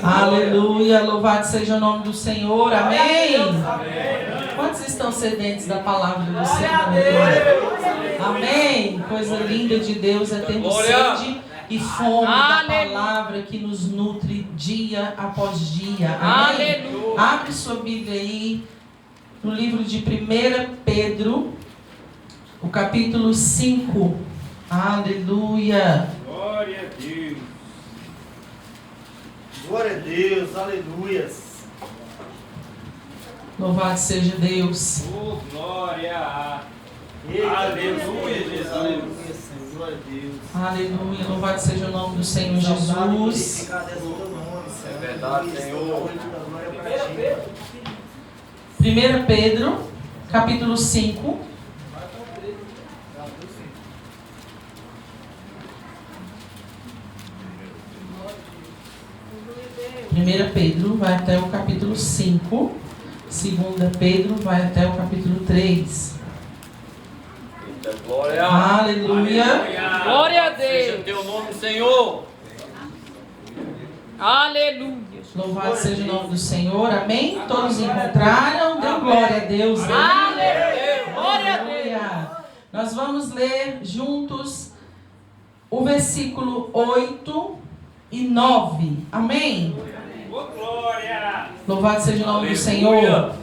Aleluia, louvado seja o nome do Senhor, amém. Quantos estão sedentes da palavra do Senhor? Amém. Coisa linda de Deus é termos sede e fome da palavra que nos nutre dia após dia. Amém. Abre sua Bíblia aí no livro de 1 Pedro, o capítulo 5. Aleluia. Glória a Deus. Glória a Deus, aleluias. Louvado seja Deus. Oh, glória. Eita, Aleluia, Jesus. Aleluia, Senhor, glória a Deus. Aleluia, louvado seja o nome do Senhor Jesus. É verdade, Senhor. 1 Pedro, capítulo 5. Primeira Pedro vai até o capítulo 5. Segunda Pedro vai até o capítulo 3. Glória. Aleluia. Glória a Deus. Seja teu nome, Senhor. Aleluia. Louvado seja o nome do Senhor. Amém? Todos encontraram? Dê glória a Deus. Aleluia. Glória a Deus. Aleluia. Nós vamos ler juntos o versículo 8 e 9. Amém? Oh, glória. Louvado seja o nome do Senhor.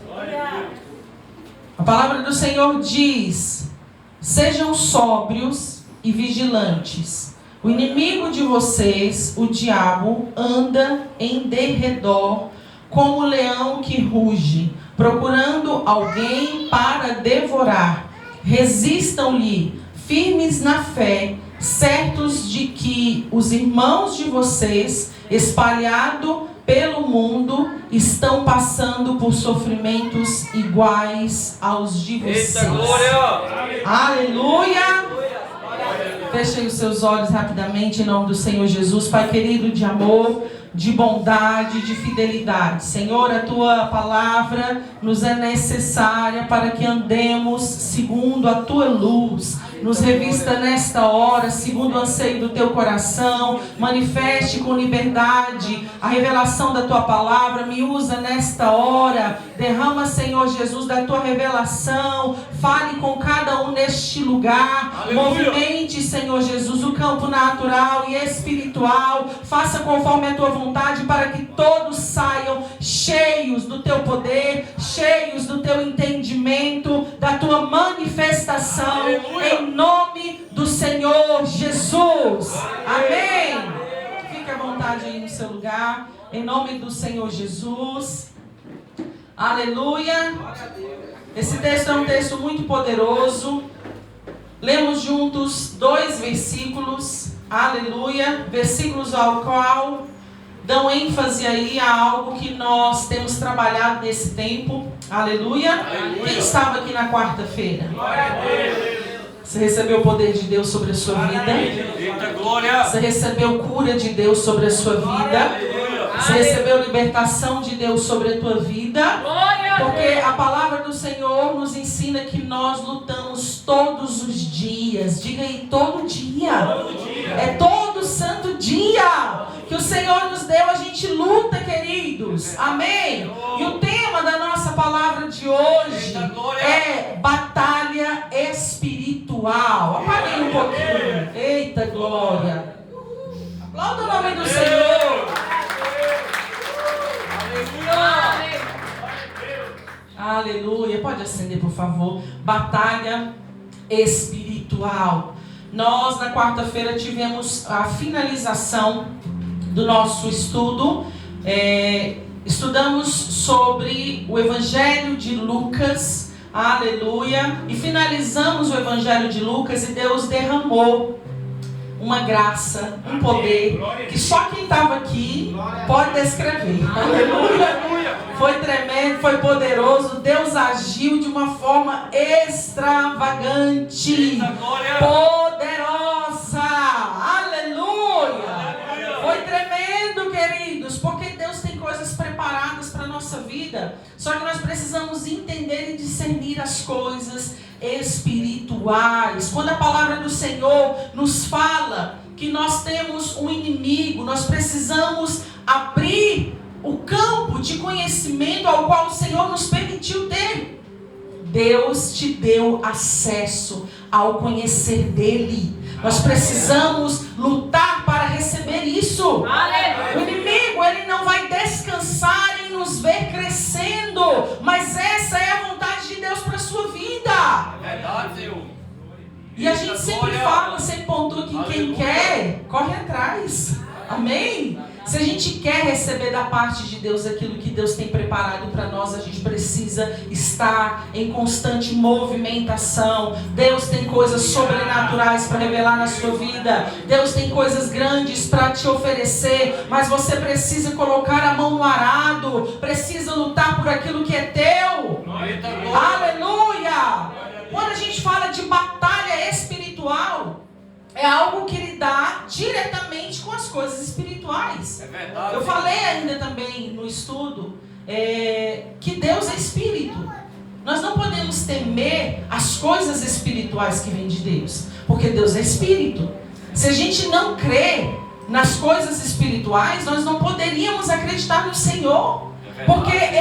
A palavra do Senhor diz: sejam sóbrios e vigilantes. O inimigo de vocês, o diabo, anda em derredor como leão que ruge, procurando alguém para devorar. Resistam-lhe, firmes na fé, certos de que os irmãos de vocês, espalhados pelo mundo, estão passando por sofrimentos iguais aos de vocês. Eita, glória. Aleluia! Fechem os seus olhos rapidamente em nome do Senhor Jesus. Pai querido, de amor, de bondade, de fidelidade. Senhor, a Tua palavra nos é necessária para que andemos segundo a Tua luz. Nos revista nesta hora, segundo o anseio do Teu coração. Manifeste com liberdade a revelação da Tua palavra. Me usa nesta hora. Derrama, Senhor Jesus, da Tua revelação. Fale com cada um neste lugar. Aleluia. Movimente, Senhor Jesus, o campo natural e espiritual. Faça conforme a Tua vontade, para que todos saiam cheios do Teu poder, cheios do Teu entendimento, da Tua manifestação. Aleluia. Em nome do Senhor Jesus. Amém. Fique à vontade aí no seu lugar. Em nome do Senhor Jesus. Aleluia. Esse texto é um texto muito poderoso. Lemos juntos 2 versículos. Aleluia. Versículos ao qual dão ênfase aí a algo que nós temos trabalhado nesse tempo. Aleluia. Aleluia. Quem estava aqui na quarta-feira? Glória a Deus. Você recebeu o poder de Deus sobre a sua vida? Eita, glória. Você recebeu cura de Deus sobre a sua vida? Você recebeu libertação de Deus sobre a tua vida? Porque a palavra do Senhor nos ensina que nós lutamos todos os dias. Diga aí, todo dia. É todo santo dia que o Senhor nos deu, a gente luta, queridos. Amém? E o tema da nossa palavra de hoje é batalha espiritual. Apaguem um pouquinho. Eita glória. Aplauda o nome do Senhor. Aleluia. Pode acender, por favor. Batalha espiritual. Nós, na quarta-feira, tivemos a finalização do nosso estudo. Estudamos sobre o Evangelho de Lucas. Aleluia. E finalizamos o Evangelho de Lucas e Deus derramou uma graça, um poder que só quem estava aqui pode descrever. Aleluia. Foi tremendo, foi poderoso. Deus agiu de uma forma extravagante, poderosa. Aleluia. Foi tremendo, queridos, porque Deus tem coisas preparadas para a nossa vida. Só que nós precisamos entender e discernir as coisas espirituais. Quando a palavra do Senhor nos fala que nós temos um inimigo, nós precisamos abrir de conhecimento ao qual o Senhor nos permitiu ter. Deus te deu acesso ao conhecer dele. Nós precisamos lutar para receber isso. Aleluia. O inimigo, ele não vai descansar em nos ver crescendo, mas essa é a vontade de Deus para a sua vida. É verdade, Senhor. E a gente sempre fala, sempre pontua que quem quer, corre atrás. Amém? Se a gente quer receber da parte de Deus aquilo que Deus tem preparado para nós, a gente precisa estar em constante movimentação. Deus tem coisas sobrenaturais para revelar na sua vida. Deus tem coisas grandes para te oferecer, mas você precisa colocar a mão no arado, precisa lutar por aquilo que é teu. Aleluia! Quando a gente fala de batalha espiritual, é algo que lida diretamente com as coisas espirituais. É verdade. Eu falei ainda também no estudo que Deus é espírito. Nós não podemos temer as coisas espirituais que vêm de Deus, porque Deus é espírito. Se a gente não crê nas coisas espirituais, nós não poderíamos acreditar no Senhor. Porque ele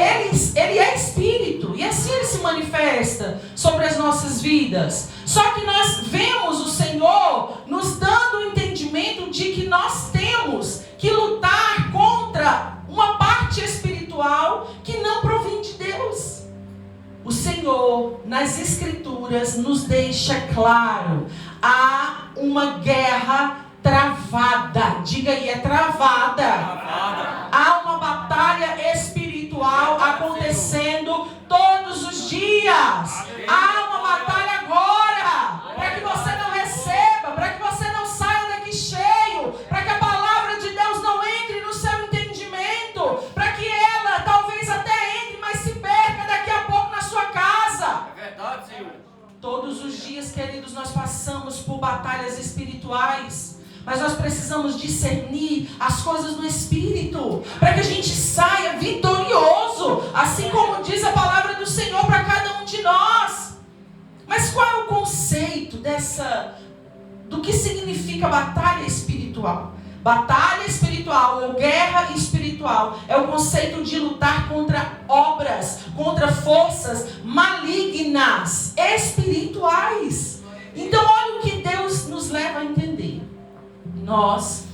é espírito, e assim ele se manifesta sobre as nossas vidas. Só que nós vemos o Senhor nos dando o entendimento de que nós temos que lutar contra uma parte espiritual que não provém de Deus. O Senhor, nas Escrituras, nos deixa claro: há uma guerra travada. Diga aí, é travada. Há uma batalha espiritual acontecendo todos os dias. Há uma batalha agora, para que você não receba, para que você não saia daqui cheio, para que a palavra de Deus não entre no seu entendimento, para que ela talvez até entre, mas se perca daqui a pouco na sua casa. É verdade, Senhor. Todos os dias, queridos, nós passamos por batalhas espirituais. Mas nós precisamos discernir as coisas no Espírito, para que a gente saia vitorioso, assim como diz a palavra do Senhor para cada um de nós. Mas qual é o conceito do que significa batalha espiritual? Batalha espiritual ou guerra espiritual é o conceito de lutar contra obras, contra forças malignas, espirituais. Então olha o que Deus nos leva a entender. Nós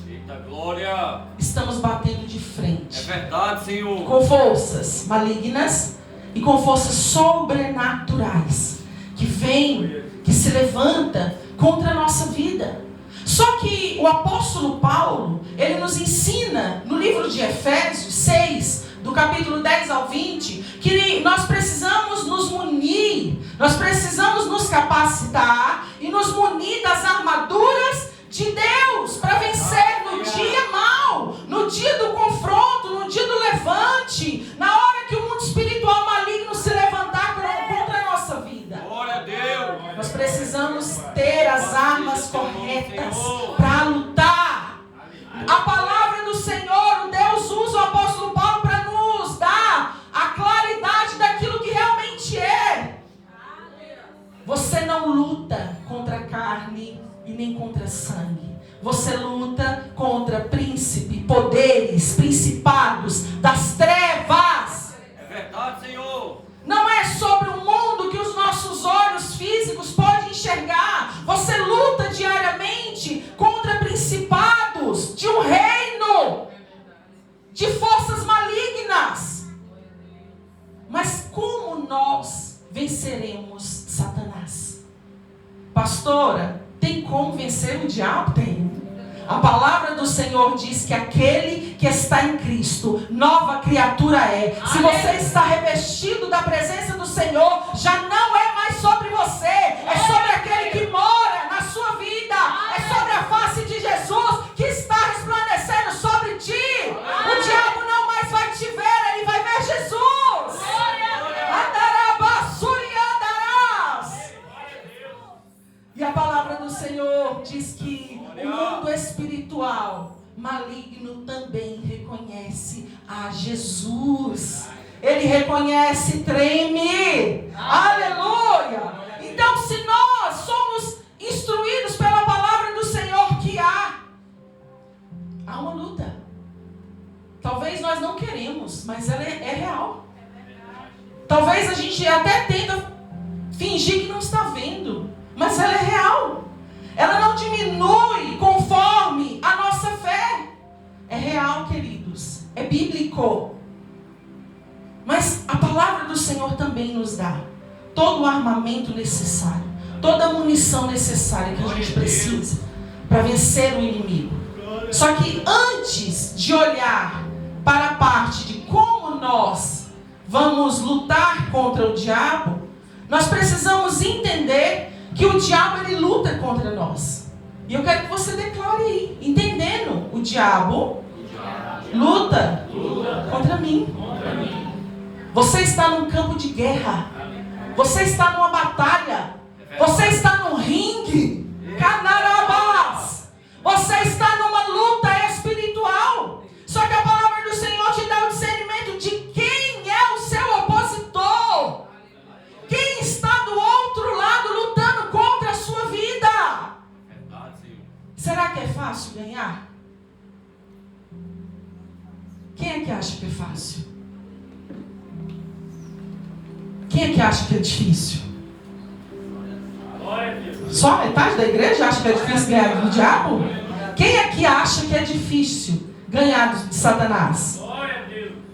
estamos batendo de frente. É verdade, Senhor. Com forças malignas e com forças sobrenaturais que vêm, que se levanta contra a nossa vida. Só que o apóstolo Paulo, ele nos ensina no livro de Efésios 6, do capítulo 10 ao 20, que nós precisamos nos munir, nós precisamos nos capacitar e nos munir das armaduras de Deus para vencer no dia mau, no dia do confronto, no dia do levante, na hora que o mundo espiritual maligno se levantar contra a nossa vida. Glória a Deus. Nós precisamos ter as armas corretas para lutar. A palavra do Senhor, Deus usa o apóstolo Paulo para nos dar a claridade daquilo que realmente é. Você não luta contra a carne e nem contra sangue. Você luta contra príncipe, poderes, principados das trevas. É verdade, Senhor. Não é sobre um mundo que os nossos olhos físicos podem enxergar. Você luta diariamente contra principados de um reino, de forças malignas. Mas como nós venceremos Satanás? Pastora, tem como vencer o diabo? Tem. A palavra do Senhor diz que aquele que está em Cristo, nova criatura é. Se você está revestido da presença do Senhor, já não é mais sobre você, é sobre aquele que mora na sua vida, é sobre a face de Jesus que está resplandecendo sobre ti. O diabo não mais vai te ver, ele vai ver Jesus. E a palavra do Senhor diz que o mundo espiritual maligno também reconhece a Jesus. Ele reconhece, treme. Aleluia! Então, se nós somos instruídos pela palavra do Senhor que há uma luta. Talvez nós não queremos, mas ela é real. Talvez a gente até tenta fingir que não está vendo, mas ela é real. Ela não diminui conforme a nossa fé. É real, queridos. É bíblico. Mas a palavra do Senhor também nos dá todo o armamento necessário, toda a munição necessária que a gente precisa para vencer o inimigo. Só que antes de olhar para a parte de como nós vamos lutar contra o diabo, nós precisamos entender que o diabo ele luta contra nós. E eu quero que você declare aí, entendendo, o diabo luta contra mim. Você está num campo de guerra. Você está numa batalha. Você está num ringue. Canarabás. Você está numa luta espiritual. Só que a palavra do Senhor te dá o discernimento de quem é o seu opositor. Quem está do outro lado lutando contra a sua vida. Será que é fácil ganhar? Quem é que acha que é fácil? Quem é que acha que é difícil? Só a metade da igreja acha que é difícil ganhar do diabo? Quem é que acha que é difícil ganhar de Satanás?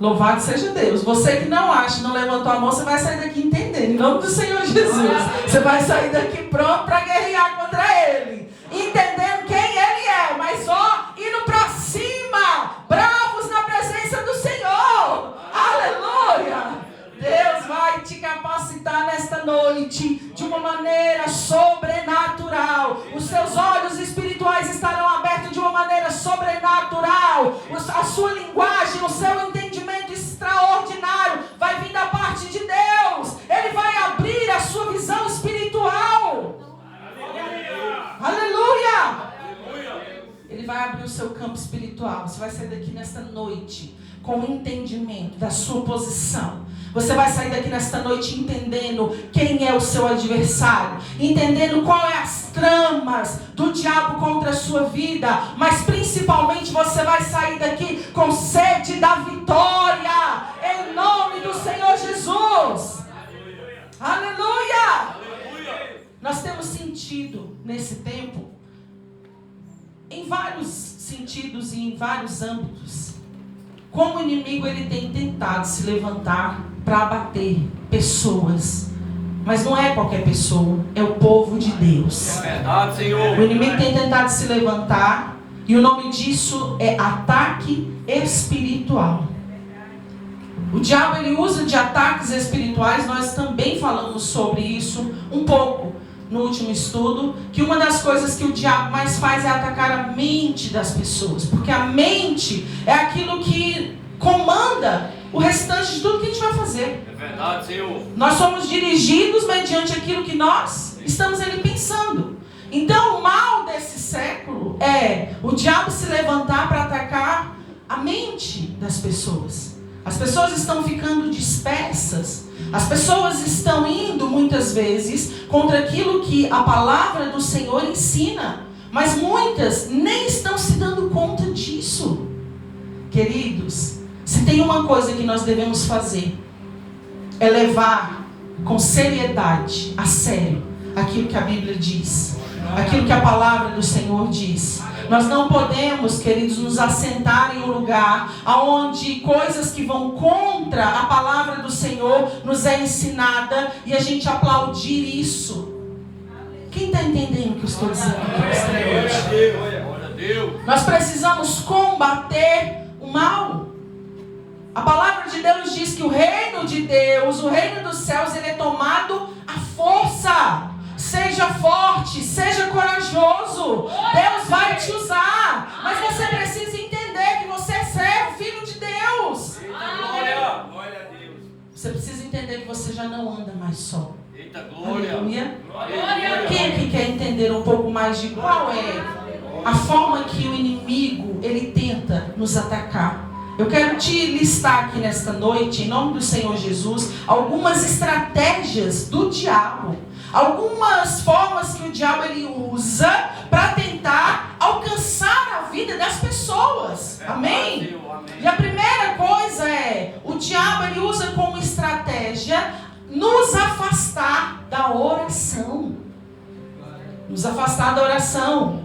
Louvado seja Deus. Você que não acha, não levantou a mão, você vai sair daqui entendendo. Em nome do Senhor Jesus. Você vai sair daqui pronto para guerrear contra ele. Entendendo quem ele é. Mas indo para cima. Bravos na presença do Senhor. Aleluia. Deus vai te capacitar nesta noite de uma maneira sobrenatural. Os seus olhos espirituais estarão abertos de uma maneira sobrenatural. A sua linguagem, o seu entendimento extraordinário vai vir da parte de Deus. Ele vai abrir a sua visão espiritual. Aleluia! Ele vai abrir o seu campo espiritual. Você vai sair daqui nesta noite com o entendimento da sua posição. Você vai sair daqui nesta noite entendendo quem é o seu adversário, entendendo qual é as tramas do diabo contra a sua vida, mas principalmente você vai sair daqui com sede da vitória, em nome do Senhor Jesus. Aleluia! Nós temos sentido nesse tempo, em vários sentidos e em vários âmbitos, como o inimigo ele tem tentado se levantar para abater pessoas. Mas não é qualquer pessoa, é o povo de Deus. É verdade, Senhor. O inimigo tem tentado se levantar, e o nome disso é ataque espiritual. O diabo ele usa de ataques espirituais. Nós também falamos sobre isso um pouco no último estudo, que uma das coisas que o diabo mais faz é atacar a mente das pessoas, porque a mente é aquilo que comanda o restante de tudo que a gente vai fazer. É verdade, Senhor. Nós somos dirigidos mediante aquilo que nós estamos ali pensando. Então o mal desse século é o diabo se levantar para atacar a mente das pessoas. As pessoas estão ficando dispersas. As pessoas estão indo muitas vezes contra aquilo que a palavra do Senhor ensina. Mas muitas nem estão se dando conta disso. Queridos, se tem uma coisa que nós devemos fazer, é levar com seriedade, a sério, aquilo que a Bíblia diz, aquilo que a palavra do Senhor diz. Nós não podemos, queridos, nos assentar em um lugar onde coisas que vão contra a palavra do Senhor nos é ensinada e a gente aplaudir isso. Quem está entendendo o que eu estou dizendo aqui? Nós precisamos combater o mal. A palavra de Deus diz que o reino de Deus, o reino dos céus, ele é tomado à força. Seja forte, seja corajoso. Deus vai te usar. Mas você precisa entender que você é servo, filho de Deus. Glória a Deus. Você precisa entender que você já não anda mais só. Eita, glória. Aleluia. Glória. Quem aqui quer entender um pouco mais de qual é a forma que o inimigo ele tenta nos atacar? Eu quero te listar aqui nesta noite, em nome do Senhor Jesus, algumas estratégias do diabo. Algumas formas que o diabo ele usa para tentar alcançar a vida das pessoas. Amém? E a primeira afastar da oração.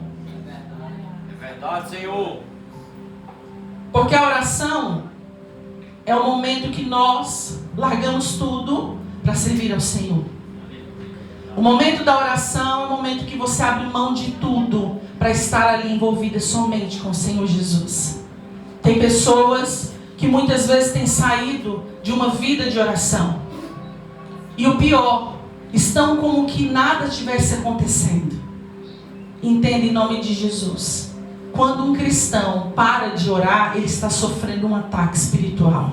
É verdade, Senhor. Porque a oração é o momento que nós largamos tudo para servir ao Senhor. O momento da oração é o momento que você abre mão de tudo para estar ali envolvida somente com o Senhor Jesus. Tem pessoas que muitas vezes têm saído de uma vida de oração. E o pior, estão como que nada tivesse acontecendo. Entenda em nome de Jesus. Quando um cristão para de orar, ele está sofrendo um ataque espiritual.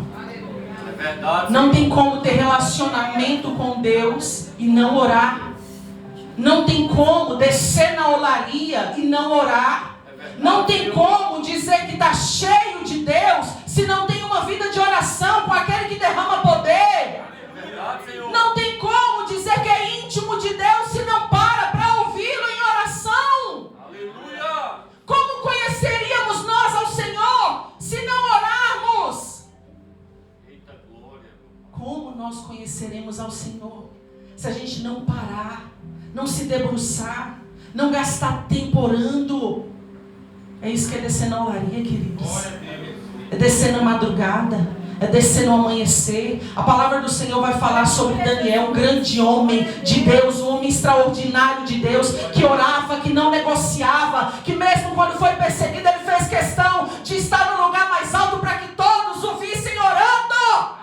É verdade. Não tem como ter relacionamento com Deus e não orar. Não tem como descer na olaria e não orar. Não tem como dizer que está cheio de Deus se não tem uma vida de oração com aquele que derrama poder. É verdade, Senhor. Não tem como dizer que é íntimo de Deus se não para ouvi-lo em oração. Aleluia. Como conheceríamos nós ao Senhor se não orarmos? Eita glória. Como nós conheceremos ao Senhor se a gente não parar, não se debruçar, não gastar tempo orando? É isso que é descer na olaria, queridos. É descer na madrugada, é descer no amanhecer. A palavra do Senhor vai falar sobre Daniel, um grande homem de Deus, um homem extraordinário de Deus, que orava, que não negociava, que mesmo quando foi perseguido, ele fez questão de estar no lugar mais alto para que todos o vissem orando.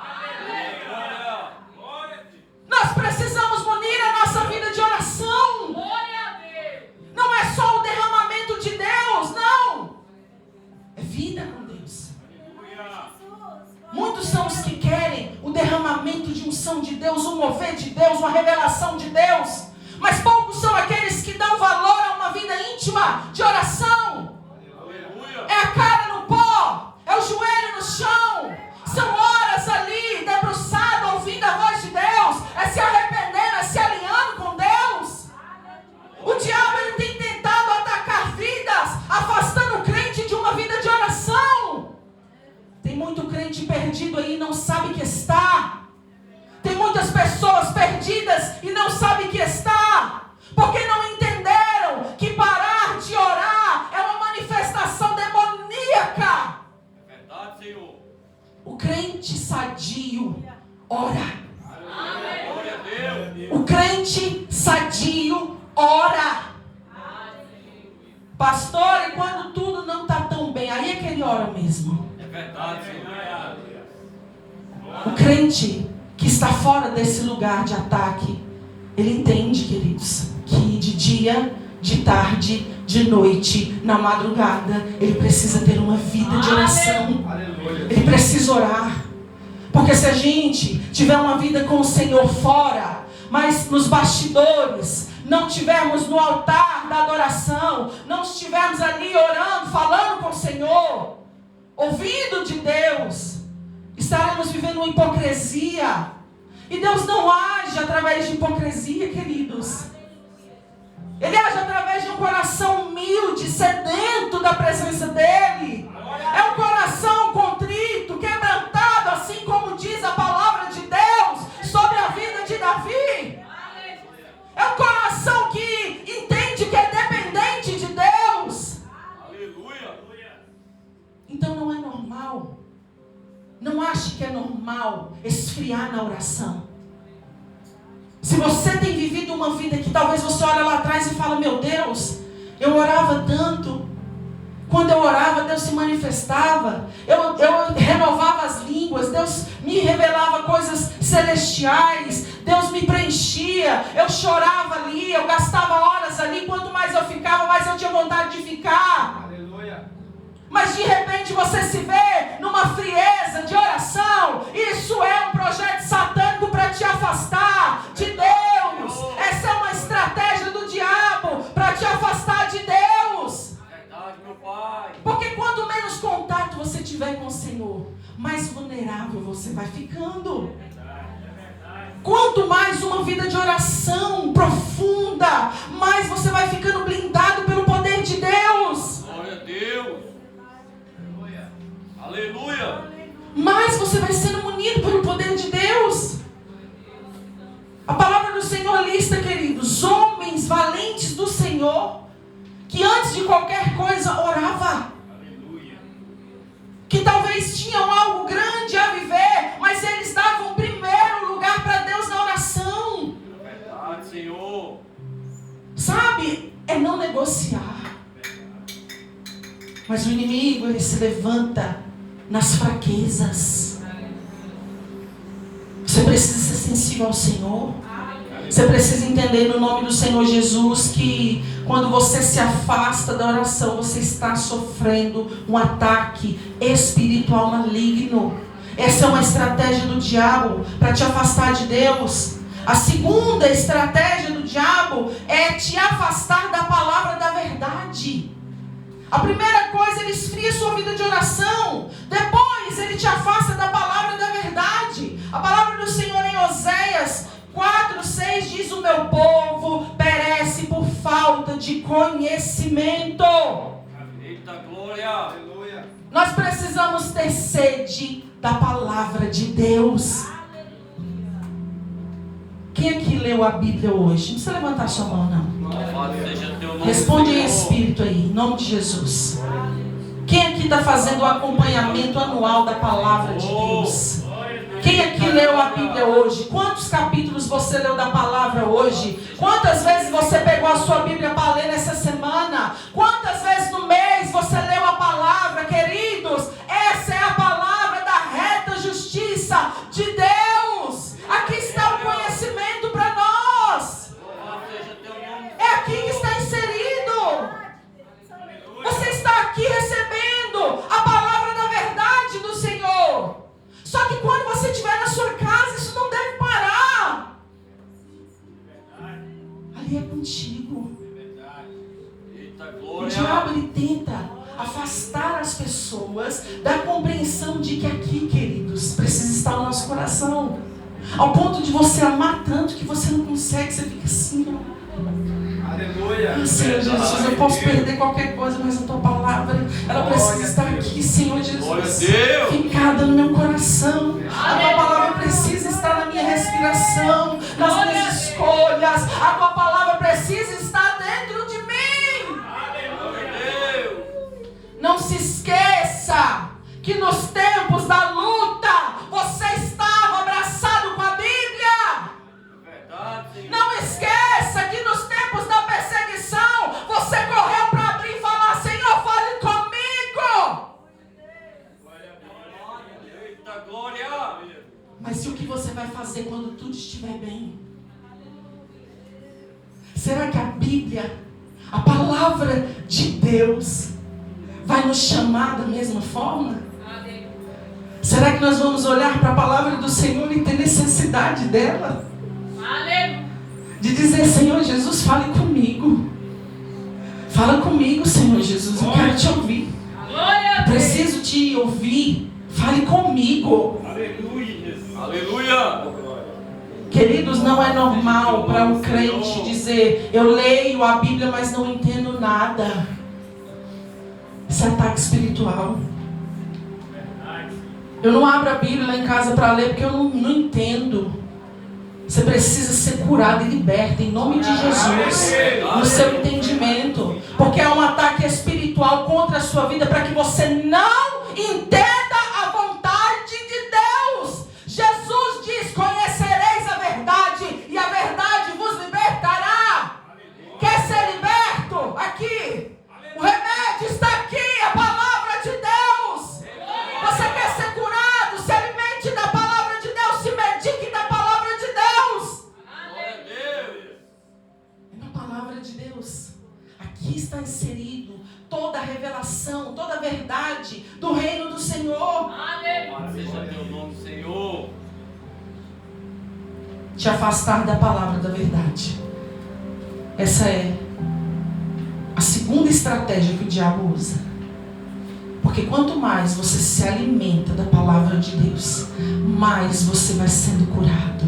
Nós precisamos munir a nossa vida de oração. Não é só o derramamento de Deus, não. É vida com Deus. Muitos são os que querem o derramamento de unção de Deus, o mover de Deus, uma revelação de Deus. Mas poucos são aqueles que dão valor a uma vida íntima de oração. É a cara no pó, é o joelho no chão. São horas ali, debruçado, ouvindo a voz de Deus. É se arrependendo, é se alinhando com Deus. O diabo ele tem tentado atacar vidas, afastando o crente de uma vida de oração. Tem muito crente perdido aí e não sabe que está. Tem muitas pessoas perdidas e não sabem que está. Porque não entenderam que parar de orar é uma manifestação demoníaca. É verdade, Senhor. O crente sadio ora. Glória a Deus. O crente sadio ora. Pastor, e quando tudo não está tão bem, aí é que ele ora mesmo. É verdade, Senhor. O crente que está fora desse lugar de ataque, ele entende, queridos, que de dia, de tarde, de noite, na madrugada, ele precisa ter uma vida de oração. Ele precisa orar. Porque se a gente tiver uma vida com o Senhor fora, mas nos bastidores, não estivermos no altar da adoração, não estivermos ali orando, falando com o Senhor, ouvindo de Deus, estaremos vivendo uma hipocrisia. E Deus não age através de hipocrisia, queridos. Ele age através de um coração humilde, sedento da presença dEle. É um coração contrito, quebrantado, assim como diz a palavra de Deus sobre a vida de Davi. É um coração que entende que é dependente de Deus. Aleluia. Então não é normal. Não ache que é normal esfriar na oração. Se você tem vivido uma vida que talvez você olha lá atrás e fala, meu Deus, eu orava tanto. Quando eu orava, Deus se manifestava. Eu renovava as línguas. Deus me revelava coisas celestiais. Deus me preenchia. Eu chorava ali. Eu gastava horas ali. Quanto mais eu ficava, mais eu tinha vontade de ficar. Aleluia. Mas de repente você se vê numa frieza de oração. Isso é um projeto satânico para te afastar de Deus. Essa é uma estratégia do diabo para te afastar de Deus. Verdade, meu Pai. Porque quanto menos contato você tiver com o Senhor, mais vulnerável você vai ficando. Quanto mais uma vida de oração profunda, mais você vai ficando blindado pelo poder de Deus. Glória a Deus. Aleluia. Mais você vai sendo munido pelo poder de Deus. A palavra do Senhor lista, queridos, homens valentes do Senhor Senhor, que antes de qualquer coisa orava, que talvez tinham algo grande a viver, mas eles davam primeiro lugar para Deus na oração. Verdade, Senhor. Sabe, é não negociar. Mas o inimigo, ele se levanta nas fraquezas. Você precisa ser sensível ao Senhor. Você precisa entender no nome do Senhor Jesus que quando você se afasta da oração, você está sofrendo um ataque espiritual maligno. Essa é uma estratégia do diabo para te afastar de Deus. A segunda estratégia do diabo é te afastar da palavra da verdade. A primeira coisa, ele esfria sua vida de oração. Depois, ele te afasta da palavra da verdade. A palavra do Senhor em Oséias 4:6 diz: o meu povo perece por falta de conhecimento. Eita glória. Aleluia. Nós precisamos ter sede da palavra de Deus. Quem aqui leu a Bíblia hoje? Não precisa levantar sua mão, não. Louvado seja teu nome, Responde em Senhor. espírito aí, em nome de Jesus. Quem aqui está fazendo o acompanhamento anual da palavra de Deus? Quem aqui leu a Bíblia hoje? Quantos capítulos você leu da palavra hoje? Quantas vezes você pegou a sua Bíblia para ler nessa semana? Quantas vezes no mês você leu a palavra? Queridos, essa é a palavra da reta justiça de Deus. Aqui está o conhecimento para nós. Louvado seja teu nome. É aqui que está inserido. Você está aqui recebendo a palavra da verdade do Senhor. Só que quando você estiver na sua casa, isso não deve parar. Ali é contigo. Eita O glória. diabo, ele tenta afastar as pessoas da compreensão de que aqui, queridos, precisa estar o nosso coração. Ao ponto de você amar tanto que você não consegue, você fica assim, ó. Aleluia. Senhor Jesus, eu posso perder qualquer coisa, mas a tua palavra, ela precisa estar aqui, Senhor Glória a Jesus, Deus. fincada no meu coração. A tua palavra precisa estar na minha respiração, nas minhas escolhas. A tua palavra precisa estar dentro de mim. Glória a Deus. Não se esqueça que nos tempos da luta, você estava abraçado com a Bíblia. Verdade, Senhor. Não esqueça que nos tempos da perseguição, você correu para abrir e falar: Senhor, fale comigo. Eita glória. Mas e o que você vai fazer quando tudo estiver bem? Será que a Bíblia, a palavra de Deus, vai nos chamar da mesma forma? Será que nós vamos olhar para a palavra do Senhor e ter necessidade dela? De dizer: Senhor Jesus, fale comigo. Fala comigo, Senhor Jesus, eu quero te ouvir. Preciso te ouvir. Fale comigo. Aleluia. Queridos, não é normal para um crente dizer: eu leio a Bíblia, mas não entendo nada. Isso é ataque espiritual. Eu não abro a Bíblia lá em casa para ler porque eu não entendo. Você precisa ser curado e liberto em nome de Jesus, no seu entendimento, porque é um ataque espiritual contra a sua vida para que você não entenda a vontade de Deus. Jesus diz: conhecereis a verdade e a verdade vos libertará. Quer ser liberto? Aqui. O remédio está aqui, a palavra de Deus. Você quer ser curado? Se alimente da palavra de Deus, se medique da palavra de Deus. Glória a Deus. É na palavra de Deus. Aqui está inserido toda a revelação, toda a verdade do reino do Senhor. Louvado seja teu nome, Senhor. Te afastar da palavra da verdade. Essa é a segunda estratégia que o diabo usa. Porque quanto mais você se alimenta da palavra de Deus, mais você vai sendo curado,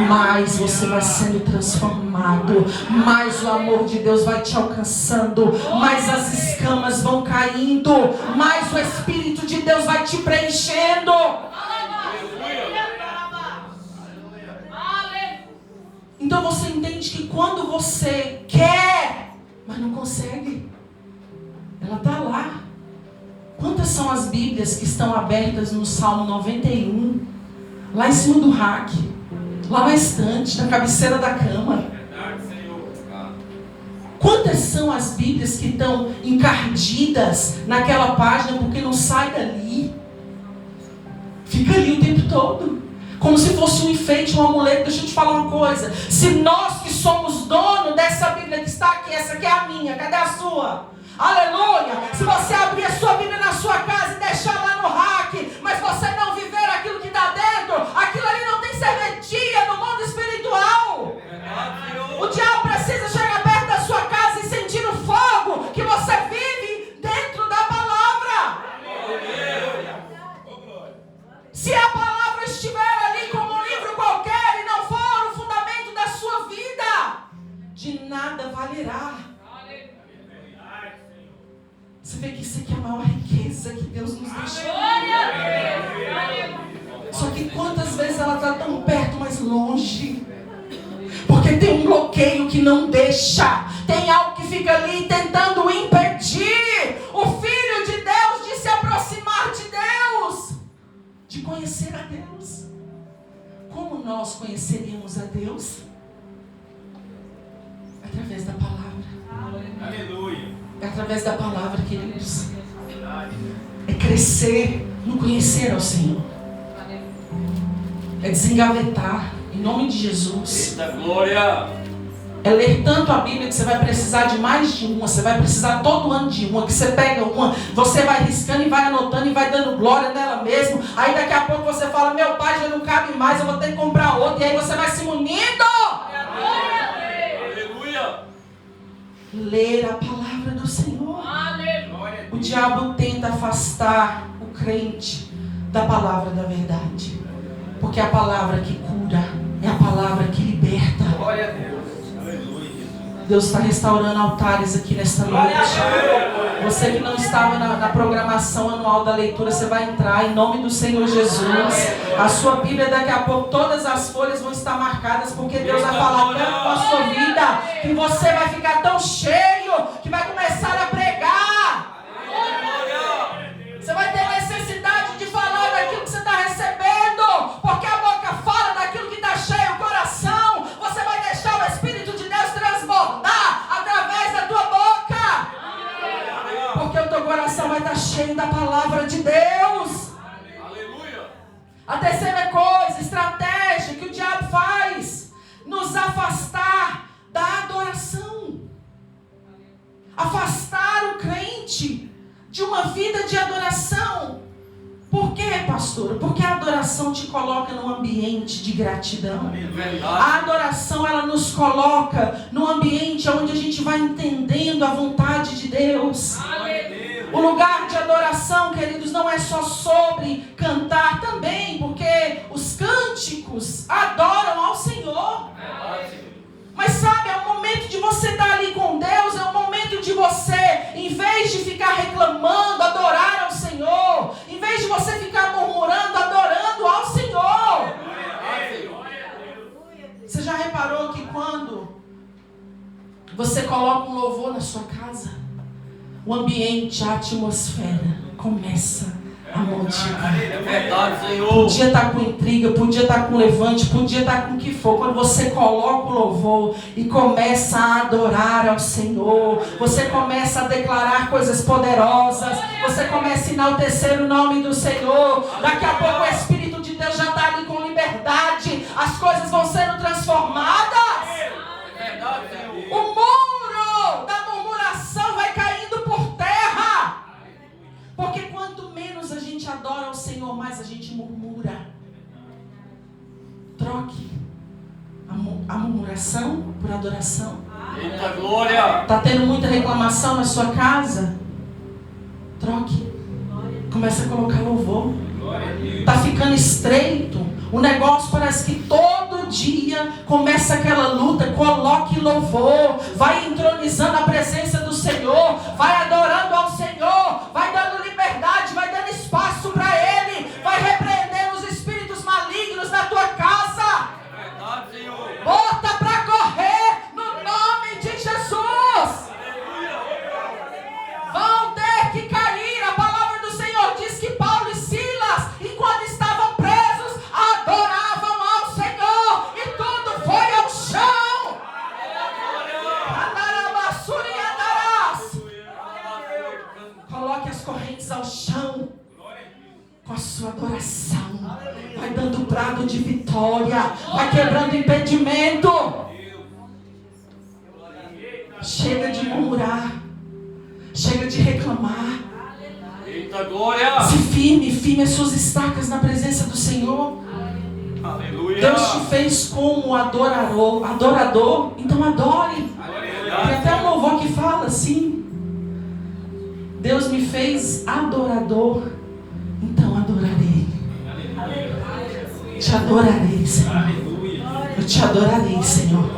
mais você vai sendo transformado, mais o amor de Deus vai te alcançando, mais as escamas vão caindo, mais o Espírito de Deus vai te preenchendo. Então você entende que quando você quer, mas não consegue. Ela está lá. Quantas são as Bíblias que estão abertas no Salmo 91? Lá em cima do rack, lá na estante, na cabeceira da cama. Quantas são as Bíblias que estão encardidas naquela página porque não sai dali? Fica ali o tempo todo, como se fosse um enfeite, um amuleto. Deixa eu te falar uma coisa: se nós que somos dono dessa Bíblia que está aqui, essa aqui é a minha, cadê a sua? Aleluia! Se você abrir a sua Bíblia na sua casa e deixar lá no rack, mas você não viver aquilo que está dentro, aquilo ali não tem serventia no mundo espiritual. O diabo precisa chegar perto da sua casa e sentir o fogo que você vive dentro da palavra. Se a palavra estiver ali como um livro qualquer e não for o fundamento da sua vida, de nada valerá. Você vê que isso aqui é a maior riqueza que Deus nos deixou. Só que quantas vezes ela está tão perto, mas longe? Porque tem um bloqueio que não deixa. Tem algo que fica ali tentando impedir o Filho de Deus de se aproximar de Deus, de conhecer a Deus. Como nós conheceríamos a Deus? Através da palavra. Aleluia. É através da palavra, queridos. É crescer no conhecer ao Senhor. É desengavetar, em nome de Jesus. Eita glória. É ler tanto a Bíblia que você vai precisar de mais de uma. Você vai precisar todo ano de uma. Que você pega uma, você vai riscando e vai anotando e vai dando glória nela mesmo. Aí daqui a pouco você fala: meu pai já não cabe mais, eu vou ter que comprar outra. E aí você vai se munindo. Aleluia. Ler a palavra do Senhor. O diabo tenta afastar o crente da palavra da verdade, porque é a palavra que cura, é a palavra que liberta. Glória a Deus. Aleluia. Deus está restaurando altares aqui nesta noite. Você que não estava na programação anual da leitura, você vai entrar em nome do Senhor Jesus. A sua Bíblia daqui a pouco, todas as folhas vão estar marcadas, porque Deus vai falar tanto com a sua vida, que você vai ficar tão cheio, que vai começar a pregar. Você vai ter necessidade de falar daquilo que você está recebendo, porque a boca fala daquilo que está cheio, o coração. Você vai deixar o Espírito de Deus transbordar através da tua boca, porque o teu coração vai estar cheio da palavra de Deus. Aleluia. A terceira coisa, estratégia que o diabo faz: nos afastar da adoração. Afastar o crente de uma vida de adoração. Por quê, pastor? Porque a adoração te coloca num ambiente de gratidão. A adoração, ela nos coloca num ambiente onde a gente vai entendendo a vontade de Deus. O lugar de adoração, queridos, não é só sobre cantar também, porque os cânticos adoram ao Senhor. Mas sabe, é o momento de você estar ali com Deus, é o momento de você, em vez de ficar reclamando, adorar ao Senhor, em vez de você ficar murmurando, adorando ao Senhor. Você já reparou que quando você coloca um louvor na sua casa, o ambiente, a atmosfera começa a modificar. É verdade, Senhor. Podia estar com intriga, podia estar com levante, podia estar com o que for. Quando você coloca o louvor e começa a adorar ao Senhor, você começa a declarar coisas poderosas, você começa a enaltecer o nome do Senhor. Daqui a pouco o Espírito de Deus já está ali com liberdade, as coisas vão sendo transformadas. É verdade, Senhor. O muro da murmuração vai caindo por terra. Porque quanto menos a gente adora ao Senhor, mais a gente murmura. Troque a murmuração por adoração. Eita glória. Está tendo muita reclamação na sua casa? Troque. Começa a colocar louvor. Está ficando estreito. O negócio parece que todo dia começa aquela luta. Coloque louvor. Vai entronizando a presença do Senhor. Vai adorando ao Senhor. Vai dando liberdade. Vai dando espaço para Ele. Vai repreendendo os espíritos malignos na tua casa. É verdade, Senhor. Bota para correr no nome de Jesus. dando brado de vitória, vai quebrando impedimento. Chega de murmurar, chega de reclamar. Eita glória. Se firme as suas estacas na presença do Senhor. Aleluia. Deus te fez como adorador, então adore. Tem até um louvor que fala assim: Deus me fez adorador, então adorarei. Te adorarei, Senhor. Eu te adorarei, Senhor.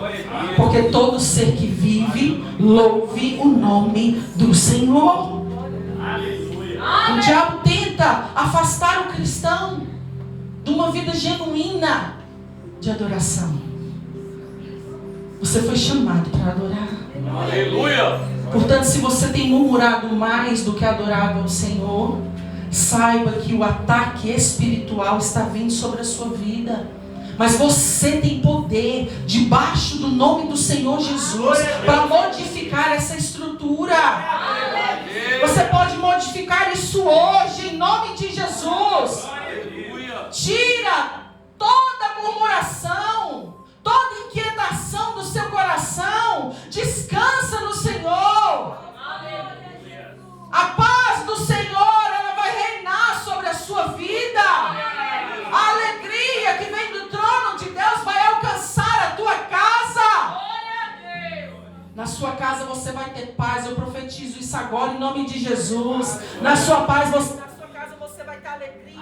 Porque todo ser que vive, louve o nome do Senhor. O diabo tenta afastar o cristão de uma vida genuína de adoração. Você foi chamado para adorar. Aleluia. Portanto, se você tem murmurado mais do que adorado ao Senhor, saiba que o ataque espiritual está vindo sobre a sua vida. Mas você tem poder, debaixo do nome do Senhor Jesus, para modificar essa estrutura. Você pode modificar isso hoje, em nome de Jesus. Tira toda murmuração, toda inquietação do seu coração. Descansa no Senhor. A paz do Senhor, ela vai reinar sobre a sua vida. A alegria que vem do trono de Deus vai alcançar a tua casa. Na sua casa você vai ter paz. Eu profetizo isso agora em nome de Jesus. Na sua casa você vai ter alegria.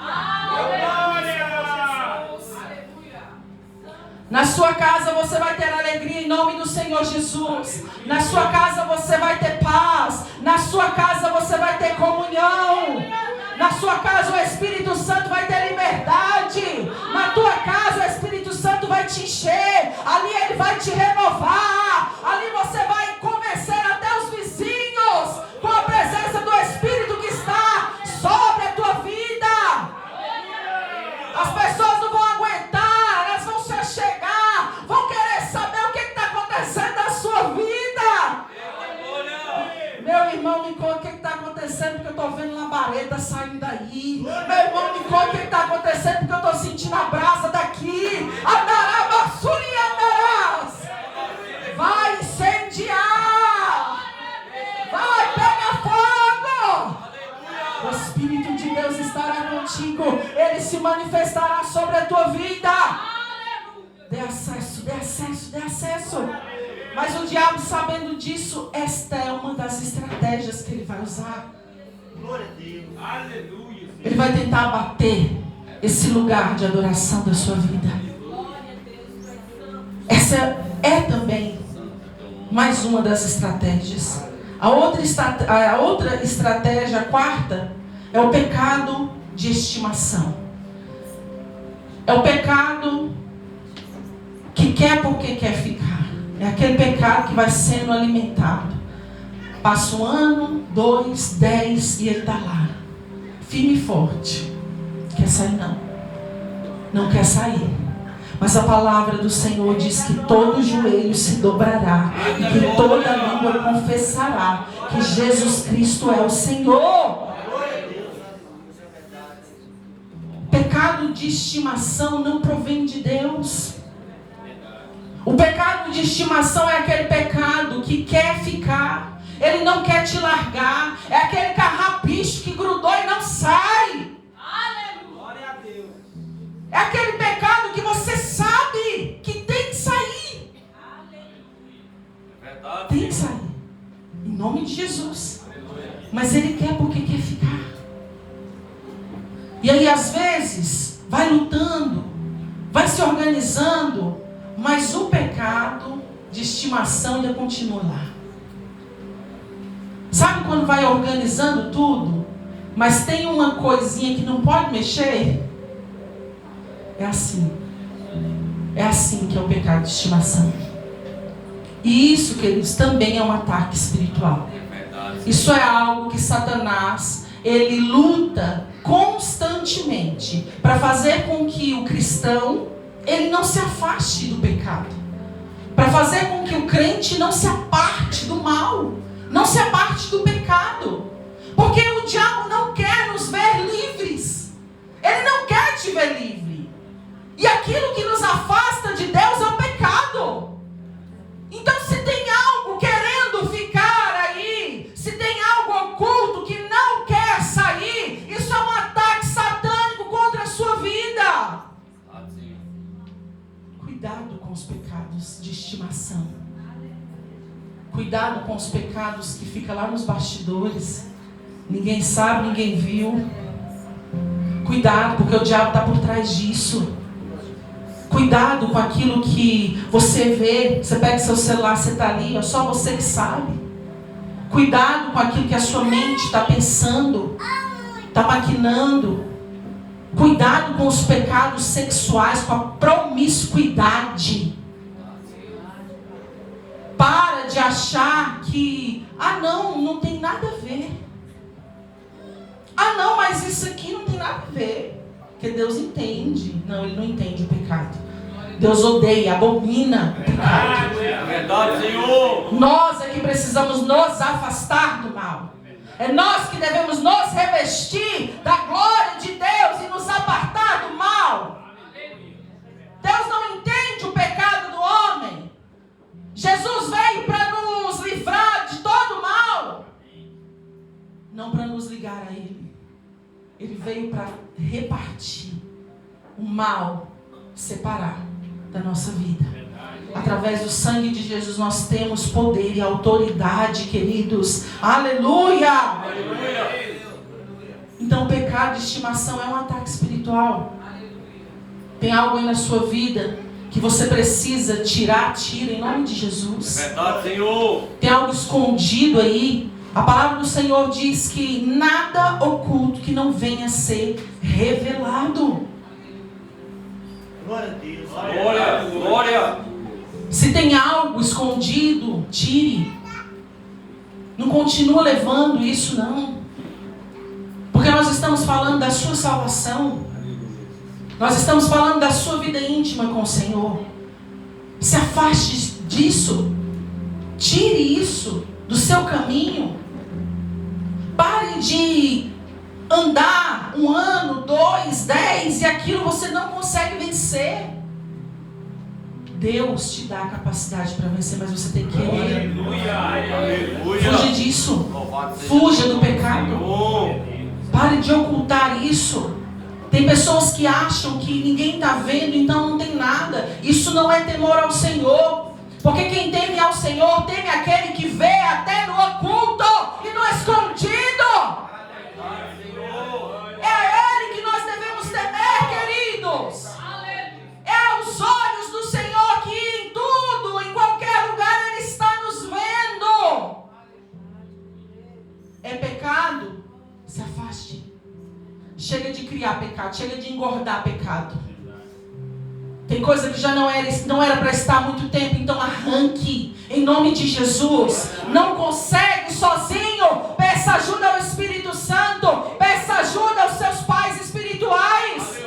Na sua casa você vai ter alegria em nome do Senhor Jesus. Na sua casa você vai ter paz. Na sua casa você vai ter comunhão. Na sua casa o Espírito Santo vai ter liberdade. Na tua casa o Espírito Santo vai te encher. Ali ele vai te renovar. Ali você vai convencer até os vizinhos com a presença do Espírito que está sobre a tua vida. As pessoas não vão aguentar, elas vão se achegar, vão querer saber o que está acontecendo na sua vida. Meu irmão, me conta o que está acontecendo, porque eu estou vendo labareda saindo daí. Meu irmão, me conta o que está acontecendo, porque eu estou sentindo a brasa daqui. Andarabassuri andarás. Vai incendiar. Vai pegar fogo. O Espírito de Deus estará contigo. Ele se manifestará sobre a tua vida. Dê acesso, dê acesso, dê acesso. Mas o diabo, sabendo disso, esta é uma das estratégias que ele vai usar. Glória a Deus. Aleluia. Ele vai tentar abater esse lugar de adoração da sua vida. Essa é também mais uma das estratégias. A outra estratégia, a quarta, é o pecado de estimação. É o pecado que quer porque quer ficar. É aquele pecado que vai sendo alimentado. Passa 1 ano, 2, 10 e ele está lá. Firme e forte. Quer sair não. Não quer sair. Mas a palavra do Senhor diz que todo joelho se dobrará. E que toda língua confessará que Jesus Cristo é o Senhor. Pecado de estimação não provém de Deus. O pecado de estimação é aquele pecado que quer ficar. Ele não quer te largar. É aquele carrapicho que grudou e não sai. Glória a Deus. É aquele pecado que você sabe que tem que sair. Tem que sair. Em nome de Jesus. Mas ele quer porque quer ficar. E aí às vezes vai lutando, vai se organizando, mas o pecado de estimação ainda continua lá. Sabe quando vai organizando tudo, mas tem uma coisinha que não pode mexer? É assim. É assim que é o pecado de estimação. E isso, queridos, também é um ataque espiritual. Isso é algo que Satanás, ele luta constantemente para fazer com que o cristão, ele não se afaste do pecado. Para fazer com que o crente não se aparte do mal, não se aparte do pecado. Porque o diabo não quer nos ver livres. Ele não quer te ver livre. aquilo que nos afasta de Deus é o pecado. Então, se tem algo querendo ficar aí, se tem algo oculto que não quer sair, isso é um ataque satânico contra a sua vida. Cuidado com os pecados de estimação. Cuidado com os pecados que ficam lá nos bastidores. Ninguém sabe, ninguém viu. Cuidado, porque o diabo está por trás disso. Cuidado com aquilo que você vê. Você pega seu celular, você está ali, é só você que sabe. Cuidado com aquilo que a sua mente está pensando, está maquinando. Cuidado com os pecados sexuais, com a promiscuidade. Para de achar que, não tem nada a ver. Não, mas isso aqui não tem nada a ver. Porque Deus entende. Não, Ele não entende o pecado. Deus odeia, abomina o pecado. Verdade, Senhor. Nós é que precisamos nos afastar do mal. É nós que devemos nos revestir da glória de Deus e nos apartar do mal. Deus não entende o pecado do homem. Jesus veio para nos livrar de todo o mal, não para nos ligar a Ele. Ele veio para repartir o mal, separar da nossa vida. Através do sangue de Jesus nós temos poder e autoridade, queridos. Aleluia! Aleluia. Então o pecado de estimação é um ataque espiritual. Tem algo aí na sua vida que você precisa tirar, tira em nome de Jesus. Verdade, Senhor. Tem algo escondido aí. A palavra do Senhor diz que nada oculto que não venha a ser revelado. Glória a Deus. Glória, glória. Se tem algo escondido, tire. Não continua levando isso, não. Porque nós estamos falando da sua salvação. Nós estamos falando da sua vida íntima com o Senhor. Se afaste disso. Tire isso do seu caminho. Pare de andar 1 ano, 2, 10 e aquilo você não consegue vencer. Deus te dá a capacidade para vencer, mas você tem que querer. Aleluia. Fuja disso. Fuja do pecado. Pare de ocultar isso. Tem pessoas que acham que ninguém está vendo, então não tem nada. Isso não é temor ao Senhor. Porque quem teme ao Senhor, teme aquele que vê até no oculto e no escondido. É a Ele que nós devemos temer, queridos. É aos olhos do Senhor que em tudo, em qualquer lugar, Ele está nos vendo. É pecado? Se afaste. Chega de criar pecado, chega de engordar pecado. Tem coisa que já não era para estar há muito tempo, então arranque, em nome de Jesus. Não consegue sozinho, peça ajuda ao Espírito Santo, peça ajuda aos seus pais espirituais.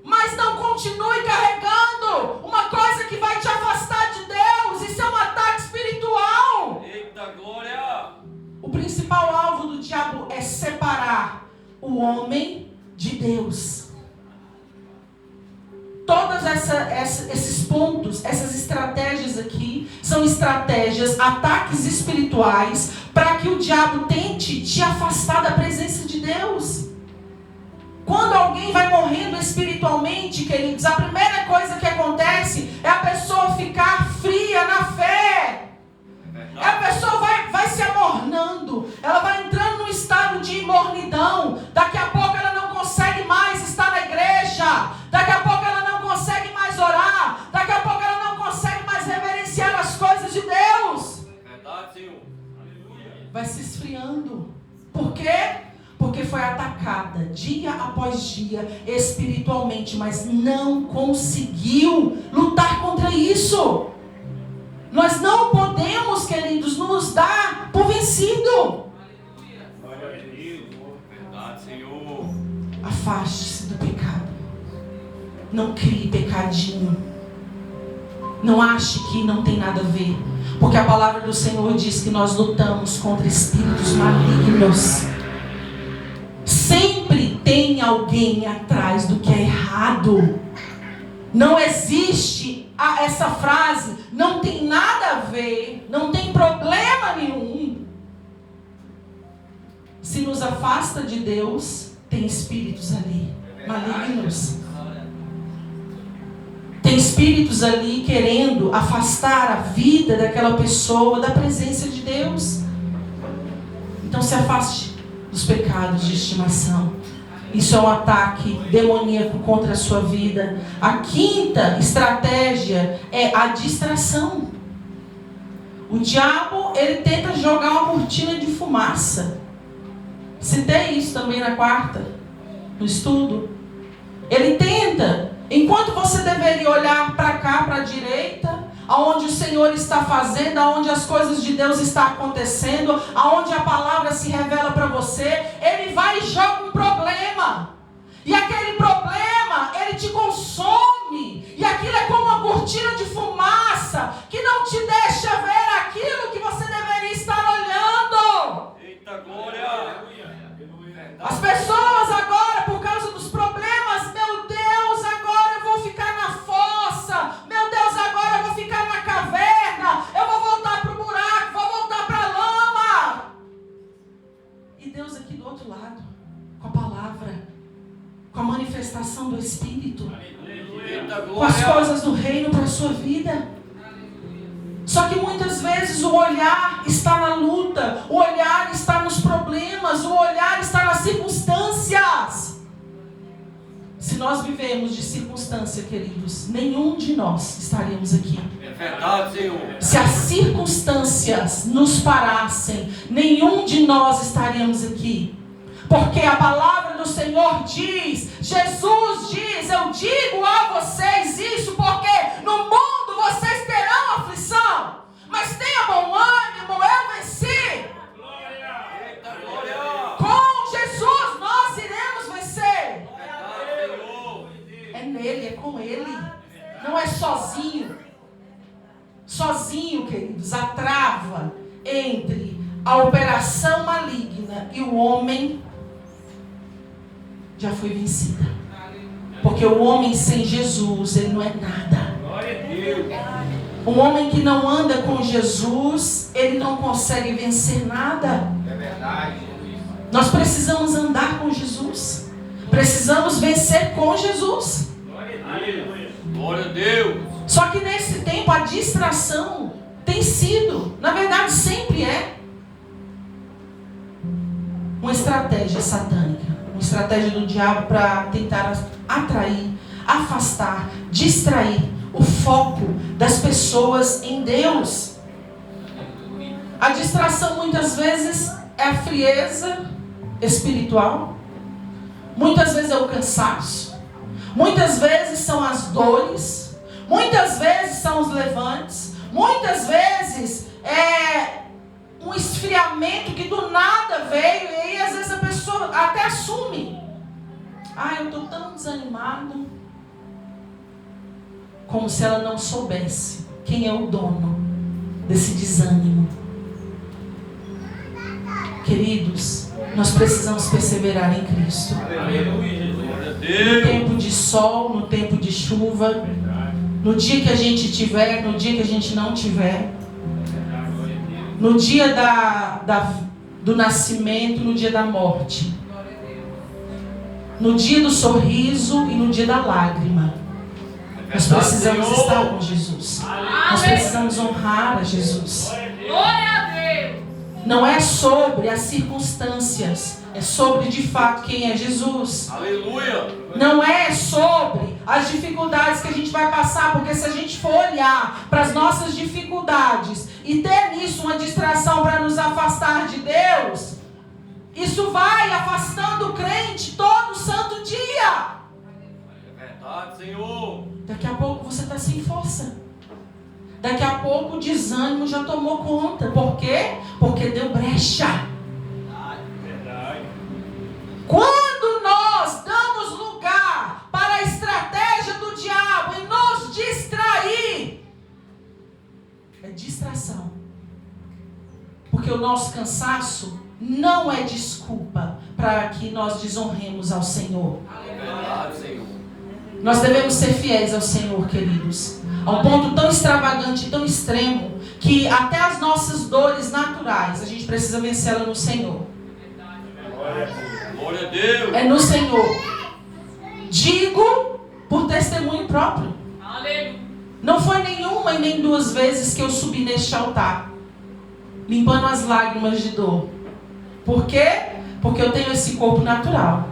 Mas não continue carregando uma coisa que vai te afastar de Deus. Isso é um ataque espiritual. Eita glória. O principal alvo do diabo é separar o homem de Deus. Todos esses pontos, essas estratégias aqui, são estratégias, ataques espirituais, para que o diabo tente te afastar da presença de Deus. Quando alguém vai morrendo espiritualmente, queridos, a primeira coisa que acontece é a pessoa ficar fria na fé. A pessoa vai se amornando, ela vai entrando num estado de mornidão. Daqui a pouco ela não consegue mais estar na igreja. Daqui a pouco ela não consegue mais orar. Daqui a pouco ela não consegue mais reverenciar as coisas de Deus. Verdade, Senhor. Vai se esfriando. Por quê? Porque foi atacada dia após dia espiritualmente, mas não conseguiu lutar contra isso. Nós não podemos, queridos, nos dar por vencido. Verdade, Senhor. Afaste-se do pecado. Não crie pecadinho. Não ache que não tem nada a ver. Porque a palavra do Senhor diz que nós lutamos contra espíritos malignos. Sempre tenha alguém atrás do que é errado. Não existe essa frase, não tem nada a ver, não tem problema nenhum. Se nos afasta de Deus, tem espíritos ali, malignos. Tem espíritos ali querendo afastar a vida daquela pessoa da presença de Deus. Então se afaste dos pecados de estimação. Isso é um ataque demoníaco contra a sua vida. A quinta estratégia é a distração. O diabo, ele tenta jogar uma cortina de fumaça. Citei isso também na quarta, no estudo. Ele tenta, enquanto você deveria olhar para cá, para a direita, aonde o Senhor está fazendo, aonde as coisas de Deus estão acontecendo, aonde a palavra se revela para você, ele vai e joga um problema. E aquele problema, ele te consome. E aquilo é como uma cortina de fumaça, que não te deixa ver aquilo que você deveria estar olhando. Eita glória! As pessoas agora, por causa dos problemas, meu Deus, agora eu vou ficar na fossa, meu Deus, agora eu vou ficar na caverna, eu vou voltar para o buraco, vou voltar para a lama. E Deus aqui do outro lado, com a palavra, com a manifestação do Espírito, com as coisas do reino para a sua vida. Só que muitas vezes o olhar está na luta, o olhar está nos problemas, o olhar está nas circunstâncias. Se nós vivemos de circunstância, queridos, nenhum de nós estaríamos aqui. É verdade, Senhor. Se as circunstâncias nos parassem, nenhum de nós estaríamos aqui. Porque a palavra do Senhor diz, Jesus diz, eu digo a vocês isso, porque no mundo vocês terão aflição, mas tenha bom ânimo, eu venci. Eita glória! Com Jesus nós iremos vencer. Verdade, Senhor. É nele, é com ele, não é sozinho. Sozinho, queridos, a trava entre a operação maligna e o homem já foi vencida. Porque o homem sem Jesus, ele não é nada. Glória a Deus. Um homem que não anda com Jesus, ele não consegue vencer nada. É verdade. Nós precisamos andar com Jesus. Precisamos vencer com Jesus. Glória a Deus. Glória a Deus. Só que nesse tempo a distração tem sido, na verdade sempre é, uma estratégia satânica. Uma estratégia do diabo para tentar atrair, afastar, distrair o foco das pessoas em Deus. A distração muitas vezes é a frieza espiritual, muitas vezes é o cansaço, muitas vezes são as dores, muitas vezes são os levantes, muitas vezes é um esfriamento que do nada veio, e aí às vezes a pessoa até assume. Eu estou tão desanimado. Como se ela não soubesse quem é o dono desse desânimo. Queridos, nós precisamos perseverar em Cristo. No tempo de sol, no tempo de chuva, no dia que a gente tiver, no dia que a gente não tiver, no dia do nascimento, no dia da morte, no dia do sorriso e no dia da lágrima. Nós precisamos estar com Jesus. Nós precisamos honrar a Jesus. Glória a Deus. Não é sobre as circunstâncias, é sobre de fato quem é Jesus. Aleluia. Não é sobre as dificuldades que a gente vai passar, porque se a gente for olhar para as nossas dificuldades e ter nisso uma distração para nos afastar de Deus, isso vai afastando o crente todo santo dia. É verdade, Senhor. Daqui a pouco você está sem força. Daqui a pouco o desânimo já tomou conta. Por quê? Porque deu brecha. Quando nós damos lugar para a estratégia do diabo em nos distrair, é distração. Porque o nosso cansaço não é desculpa para para que nós desonremos ao Senhor. É verdade, Senhor. Nós devemos ser fiéis ao Senhor, queridos. A um ponto tão extravagante, tão extremo, que até as nossas dores naturais, a gente precisa vencê-las no Senhor. Glória a Deus. É no Senhor. Digo por testemunho próprio. Aleluia. Não foi nenhuma e nem duas vezes que eu subi neste altar, limpando as lágrimas de dor. Por quê? Porque eu tenho esse corpo natural.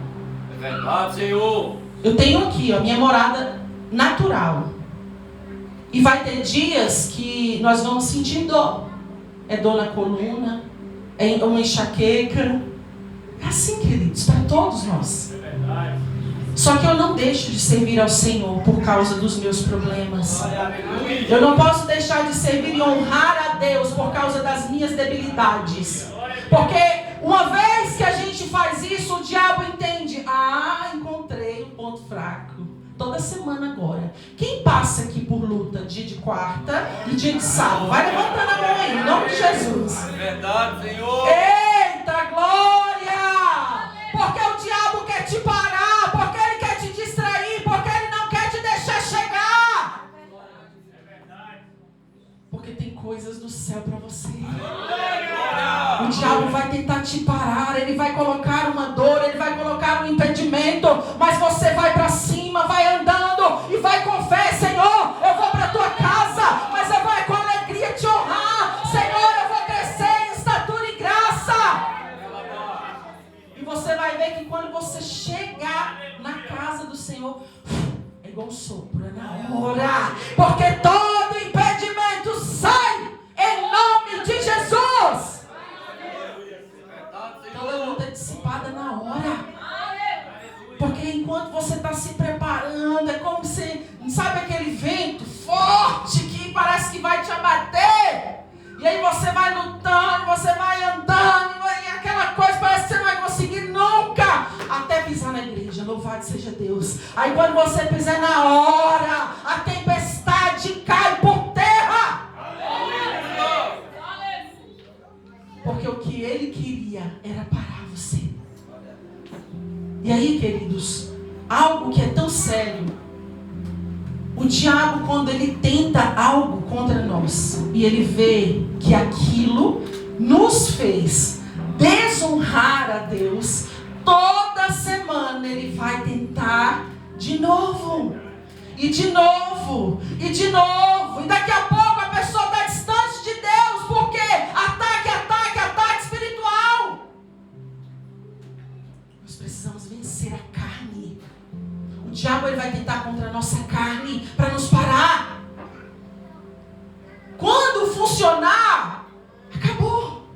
É verdade, Senhor. Eu tenho aqui, ó, minha morada natural. E vai ter dias que nós vamos sentir dor. É dor na coluna, é uma enxaqueca. É assim, queridos, para todos nós. Só que eu não deixo de servir ao Senhor por causa dos meus problemas. Eu não posso deixar de servir e honrar a Deus por causa das minhas debilidades. Porque uma vez que a gente faz isso, o diabo entende. Ah, encontrei um ponto fraco. Toda semana agora. Quem passa aqui por luta dia de quarta e dia de sábado? Vai levantando a mão aí, em nome de Jesus. É verdade, Senhor. Eita glória! Porque o diabo quer te parar, porque ele quer te distrair, porque ele não quer te deixar chegar. Porque tem coisas do céu para você. O diabo vai tentar te parar, ele vai colocar uma dor, ele vai colocar um impedimento, mas você vai para cima, vai andando e vai com fé. Senhor, eu vou para a tua casa, mas eu vou com alegria te honrar. Senhor, eu vou crescer em estatura e graça. E você vai ver que quando você chegar na casa do Senhor, é igual um sopro, é na hora. Porque todo impedimento sai em nome de Jesus. Toda luta é dissipada na hora. Porque enquanto você está se preparando, é como se, sabe aquele vento forte que parece que vai te abater? E aí você vai lutando, você vai andando, e aquela coisa parece que você não vai conseguir nunca, até pisar na igreja. Louvado seja Deus. Aí quando você pisar na hora, a tempestade cai por terra. Porque o que ele queria era parar você. E aí, queridos, algo que é tão sério. O diabo, quando ele tenta algo contra nós, e ele vê que aquilo nos fez desonrar a Deus, toda semana ele vai tentar de novo. E de novo. E de novo. E daqui a pouco a pessoa está distante de Deus. Por quê? Ataque espiritual. Nós precisamos vencer a carne. O diabo ele vai tentar contra a nossa carne para nos parar. Quando funcionar, acabou.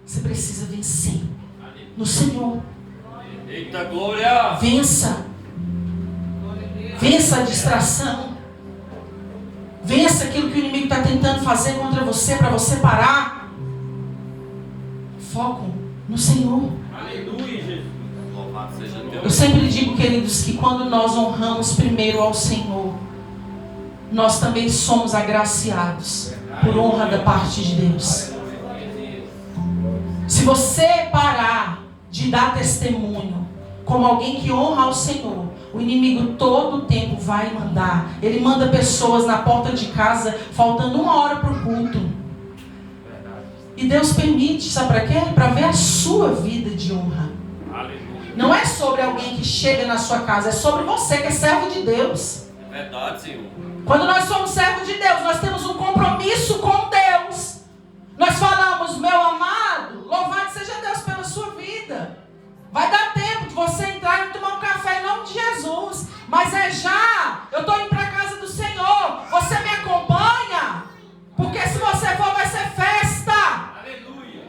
Você precisa vencer no Senhor. Eita glória. Vença. Vença a distração. Vença aquilo que o inimigo está tentando fazer contra você, para você parar. Foco no Senhor. Aleluia, Jesus. Louvado seja Deus. Eu sempre digo, queridos, que quando nós honramos primeiro ao Senhor, nós também somos agraciados por honra da parte de Deus. Se você parar de dar testemunho como alguém que honra ao Senhor, o inimigo todo o tempo vai mandar. Ele manda pessoas na porta de casa faltando 1 hora para o culto. E Deus permite, sabe para quê? Para ver a sua vida de honra. Não é sobre alguém que chega na sua casa, é sobre você que é servo de Deus. É verdade, Senhor. Quando nós somos servos de Deus, nós temos um compromisso com Deus. Nós falamos, meu amado, louvado seja Deus pela sua vida. Vai dar tempo de você entrar e tomar um café em nome de Jesus. Mas é já. Eu estou indo para a casa do Senhor. Você me acompanha? Porque se você for, vai ser festa. Aleluia.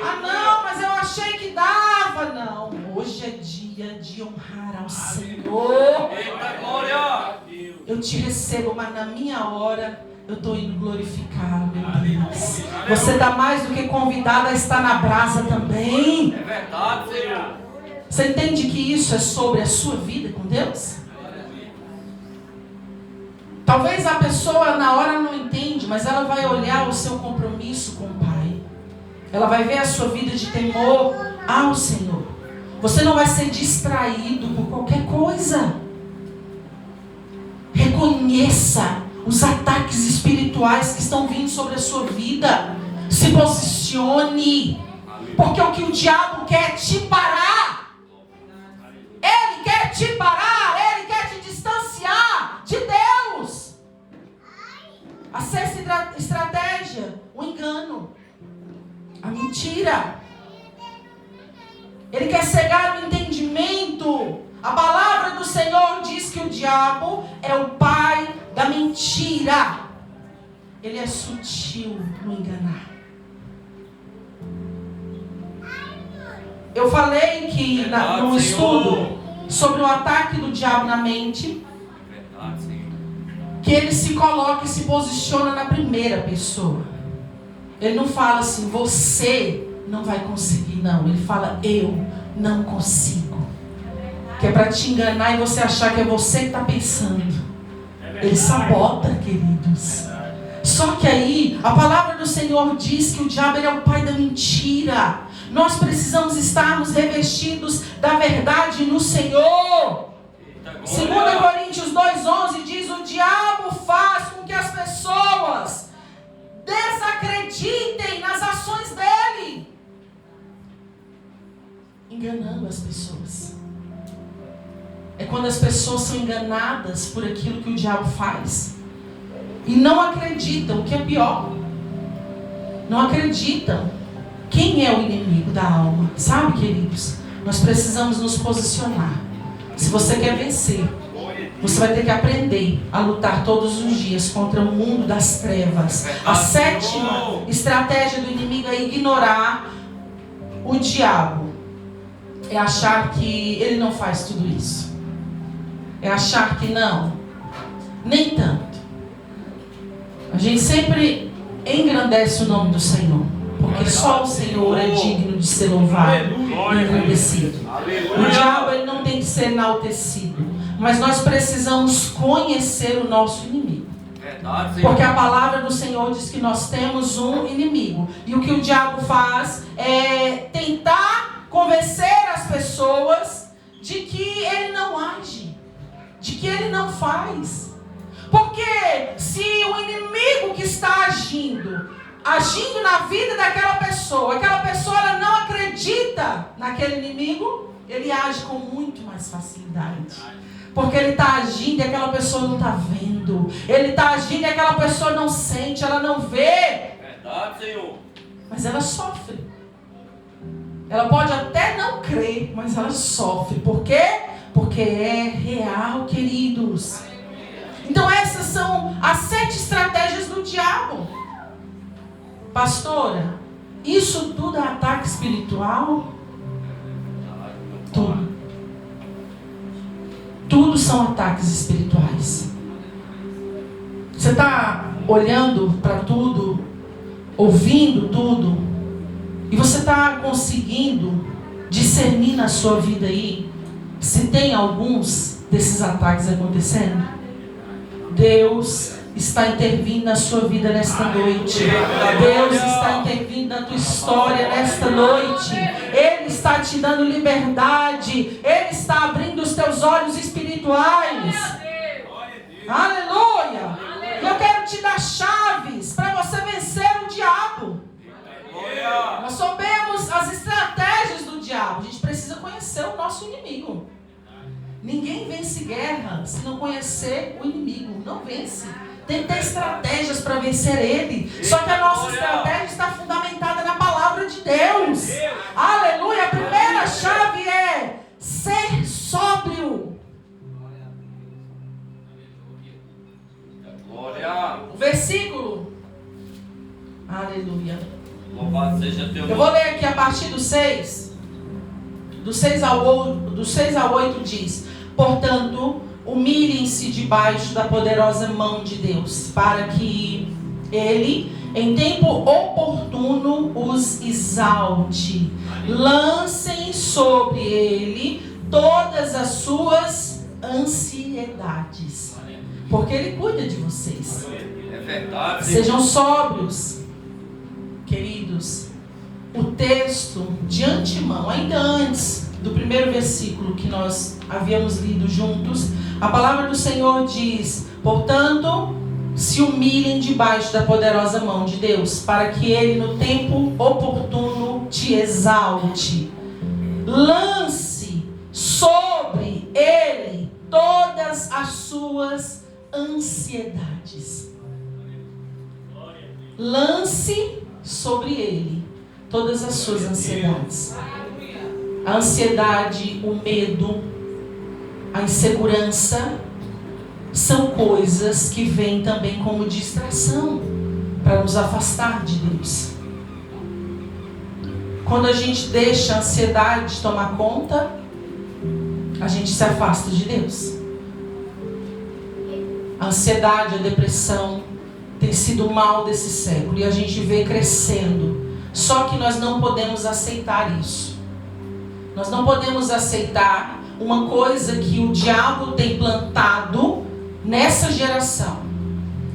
Ah, não, mas eu achei que dava. Não, hoje é dia de honrar ao Senhor. Eita glória. Eu te recebo, mas na minha hora eu estou indo glorificar, meu Deus. Você está mais do que convidado a estar na brasa também. É verdade, Senhor. Você entende que isso é sobre a sua vida com Deus? Talvez a pessoa na hora não entende, mas ela vai olhar o seu compromisso com o Pai. Ela vai ver a sua vida de temor ao Senhor. Você não vai ser distraído por qualquer coisa. Reconheça os ataques espirituais que estão vindo sobre a sua vida. Se posicione. Porque o que o diabo quer é te parar. Ele quer te parar. Ele quer te distanciar de Deus. A sexta estratégia: o engano, a mentira. Ele quer cegar o entendimento. A palavra do Senhor diz que o diabo é o pai da mentira. Ele é sutil no enganar. Eu falei que no estudo sobre o ataque do diabo na mente, que ele se coloca e se posiciona na primeira pessoa. Ele não fala assim, você não vai conseguir, não. Ele fala, eu não consigo. Que é para te enganar e você achar que é você que está pensando. Ele sabota, queridos. Só que aí, a palavra do Senhor diz que o diabo ele é o pai da mentira. Nós precisamos estarmos revestidos da verdade no Senhor. 2 Coríntios 2,11 diz, o diabo faz com que as pessoas desacreditem nas ações dele. Enganando as pessoas. É quando as pessoas são enganadas por aquilo que o diabo faz. E não acreditam, o que é pior. Não acreditam. Quem é o inimigo da alma? Sabe, queridos? Nós precisamos nos posicionar. Se você quer vencer, você vai ter que aprender a lutar todos os dias contra o mundo das trevas. A sétima estratégia do inimigo é ignorar o diabo. É achar que ele não faz tudo isso. É achar que não. Nem tanto. A gente sempre engrandece o nome do Senhor. Porque só o Senhor é digno de ser louvado e engrandecido. O diabo ele não tem que ser enaltecido. Mas nós precisamos conhecer o nosso inimigo. Porque a palavra do Senhor diz que nós temos um inimigo. E o que o diabo faz é tentar convencer as pessoas de que ele não age. De que ele não faz. Porque se o inimigo que está agindo na vida daquela pessoa ela não acredita naquele inimigo, ele age com muito mais facilidade. Porque ele está agindo e aquela pessoa não está vendo. Ele está agindo e aquela pessoa não sente, ela não vê. Verdade, Senhor. Mas ela sofre. Ela pode até não crer, mas ela sofre. Por quê? Porque é real, queridos. Então essas são as 7 estratégias do diabo. Pastora, isso tudo é ataque espiritual? Tudo. Tudo são ataques espirituais. Você está olhando para tudo, ouvindo tudo, e você está conseguindo discernir na sua vida aí se tem alguns desses ataques acontecendo? Deus está intervindo na sua vida nesta noite. Deus está intervindo na tua história nesta noite. Ele está te dando liberdade. Ele está abrindo os teus olhos espirituais. Aleluia! E eu quero te dar chaves para você vencer o diabo. Nós sabemos as estratégias do diabo. A gente precisa conhecer o nosso inimigo. Ninguém vence guerra se não conhecer o inimigo. Não vence. Tem que ter estratégias para vencer ele. Só que a nossa estratégia está fundamentada na palavra de Deus. Aleluia. A primeira chave é ser sóbrio. Glória. O versículo. Aleluia. Louvado seja teu nome. Eu vou ler aqui a partir do 6. Do 6 ao 8 diz: portanto, humilhem-se debaixo da poderosa mão de Deus, para que Ele, em tempo oportuno, os exalte. Lancem sobre Ele todas as suas ansiedades, porque Ele cuida de vocês. É verdade. Sejam sóbrios, queridos. o texto de antemão, ainda antes do primeiro versículo que nós havíamos lido juntos, a palavra do Senhor diz: portanto, se humilhem debaixo da poderosa mão de Deus, para que Ele no tempo oportuno te exalte. Lance sobre Ele todas as suas ansiedades. Lance sobre Ele todas as suas ansiedades. A ansiedade, o medo, a insegurança são coisas que vêm também como distração para nos afastar de Deus. Quando a gente deixa a ansiedade tomar conta, a gente se afasta de Deus. A ansiedade, a depressão tem sido o mal desse século e a gente vê crescendo. Só que nós não podemos aceitar isso. Nós não podemos aceitar uma coisa que o diabo tem plantado nessa geração,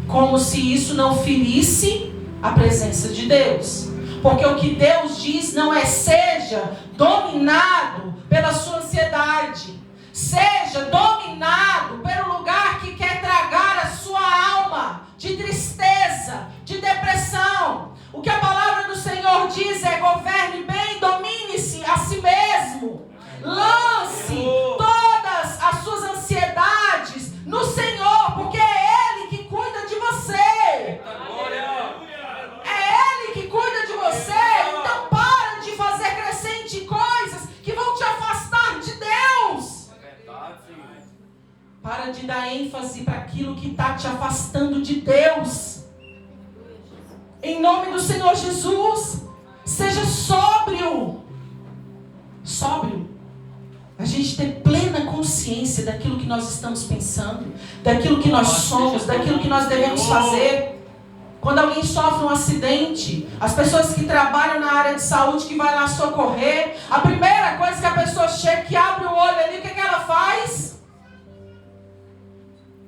como se isso não ferisse a presença de Deus. Porque o que Deus diz não é: seja dominado pela sua ansiedade, seja dominado pelo lugar que quer tragar a sua alma de tristeza, de depressão. O que a palavra do Senhor diz é: governe bem, domine-se a si mesmo. Lance todas as suas ansiedades no Senhor, porque é Ele que cuida de você. É Ele que cuida de você. Então para de fazer crescente coisas que vão te afastar de Deus. Para de dar ênfase para aquilo que está te afastando de Deus. Em nome do Senhor Jesus, seja sóbrio. Sóbrio. A gente ter plena consciência daquilo que nós estamos pensando, daquilo que nós somos, daquilo que nós devemos fazer. Quando alguém sofre um acidente, as pessoas que trabalham na área de saúde, que vai lá socorrer, a primeira coisa que a pessoa chega, que abre o olho ali, o que ela faz?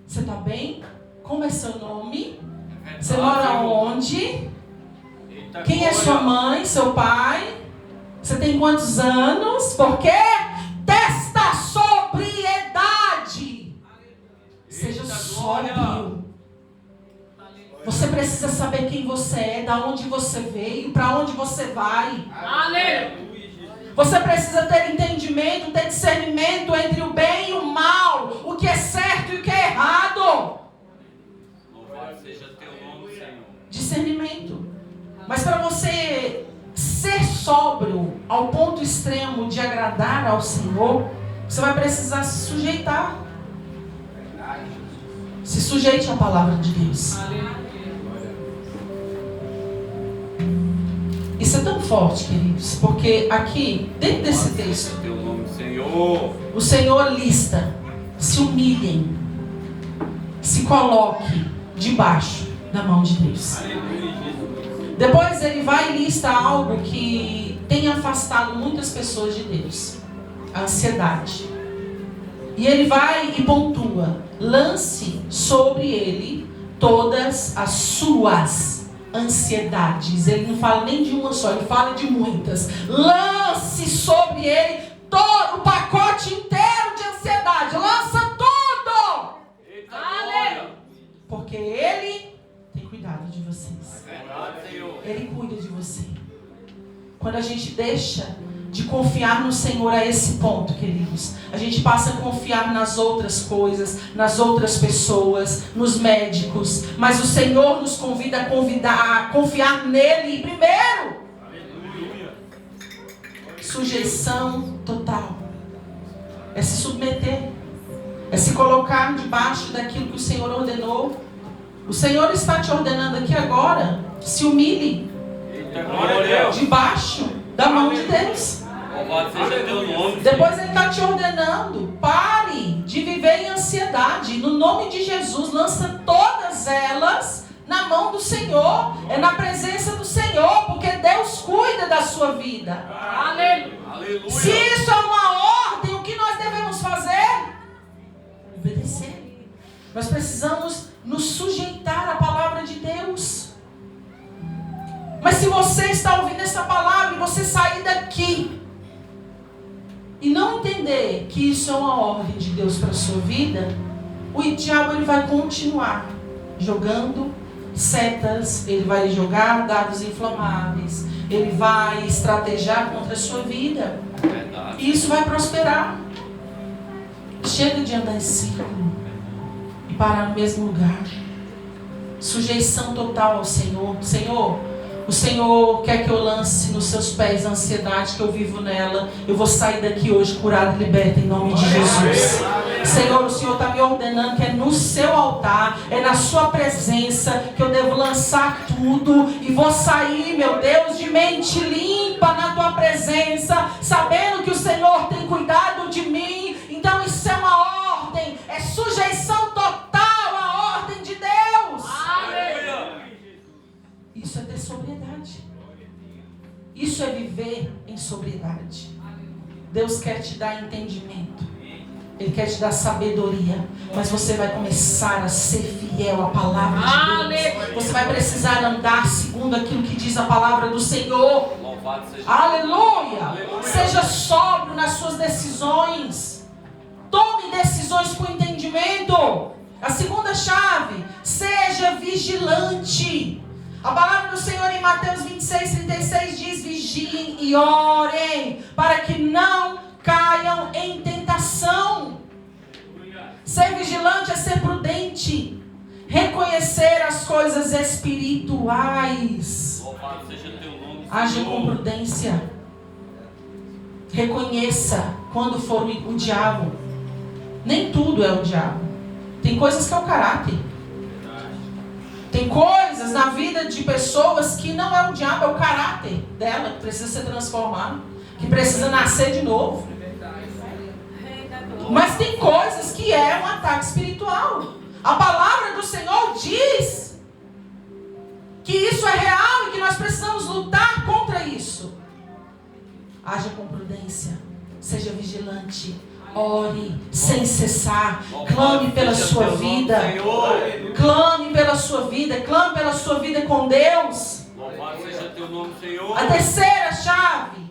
Você está bem? Como é seu nome? Você mora onde? Quem é sua mãe, seu pai? Você tem quantos anos? Por quê? Testa sobriedade. Seja sóbrio. Você precisa saber quem você é, da onde você veio, para onde você vai. Você precisa ter entendimento, ter discernimento entre o bem e o mal, o que é certo e o que é errado. Louvado seja teu nome, Senhor. Discernimento. Mas para você ser sóbrio ao ponto extremo de agradar ao Senhor, você vai precisar se sujeitar. Se sujeite à palavra de Deus. Isso é tão forte, queridos, porque aqui, dentro desse texto, Teu nome, Senhor. o Senhor lista: se humilhem, se coloque debaixo da mão de Deus. Depois ele vai e lista algo que tem afastado muitas pessoas de Deus: a ansiedade. E ele vai e pontua: lance sobre ele todas as suas ansiedades. Ele não fala nem de uma só, ele fala de muitas. Lance sobre ele todo o pacote inteiro de ansiedade. Lança tudo! Aleluia! Porque ele tem cuidado de vocês. Verdade, Senhor. Ele cuida de você. Quando a gente deixa de confiar no Senhor a esse ponto, queridos, a gente passa a confiar nas outras coisas, nas outras pessoas, nos médicos. Mas o Senhor nos convida a confiar nele primeiro. Aleluia. Sujeição total. É se submeter. É se colocar debaixo daquilo que o Senhor ordenou. O Senhor está te ordenando aqui agora: se humilhe Glória a Deus. debaixo da mão de Deus. Louvado seja teu nome. Depois ele está te ordenando: pare de viver em ansiedade. No nome de Jesus, lança todas elas na mão do Senhor. É na presença do Senhor, porque Deus cuida da sua vida. Aleluia. Se isso é uma ordem, o que nós devemos fazer? Obedecer. Nós precisamos nos sujeitar à palavra de Deus. Mas se você está ouvindo essa palavra e você aqui e não entender que isso é uma ordem de Deus para a sua vida, o diabo ele vai continuar jogando setas, ele vai jogar dados inflamáveis, ele vai estrategiar contra a sua vida. E isso vai prosperar. Chega de andar em círculo e parar no mesmo lugar. Sujeição total ao Senhor. Senhor, o Senhor quer que eu lance nos seus pés a ansiedade que eu vivo nela. Eu vou sair daqui hoje curado e liberto em nome de Jesus. Senhor, o Senhor está me ordenando que é no seu altar, é na sua presença que eu devo lançar tudo. E vou sair, meu Deus, de mente limpa na tua presença, sabendo que o Senhor tem cuidado de mim. Então isso é uma ordem, é sujeição total à ordem de Deus. Isso é ter sobriedade. Isso é viver em sobriedade. Deus quer te dar entendimento. Ele quer te dar sabedoria. Mas você vai começar a ser fiel à palavra de Deus. Você vai precisar andar segundo aquilo que diz a palavra do Senhor. Aleluia! Seja sóbrio nas suas decisões. Tome decisões com entendimento. A segunda chave: seja vigilante. A palavra do Senhor em Mateus 26:36 diz: vigiem e orem, para que não caiam em tentação. Ser vigilante é ser prudente, reconhecer as coisas espirituais. Haja com prudência. Reconheça quando for o diabo. Nem tudo é o diabo. Tem coisas que é o caráter. Tem coisas na vida de pessoas que não é o diabo, é o caráter dela que precisa ser transformado, que precisa nascer de novo. Mas tem coisas que é um ataque espiritual. A palavra do Senhor diz que isso é real e que nós precisamos lutar contra isso. Haja com prudência, seja vigilante, ore sem cessar, clame pela sua vida, clame pela sua vida, clame pela sua vida com Deus. A terceira chave: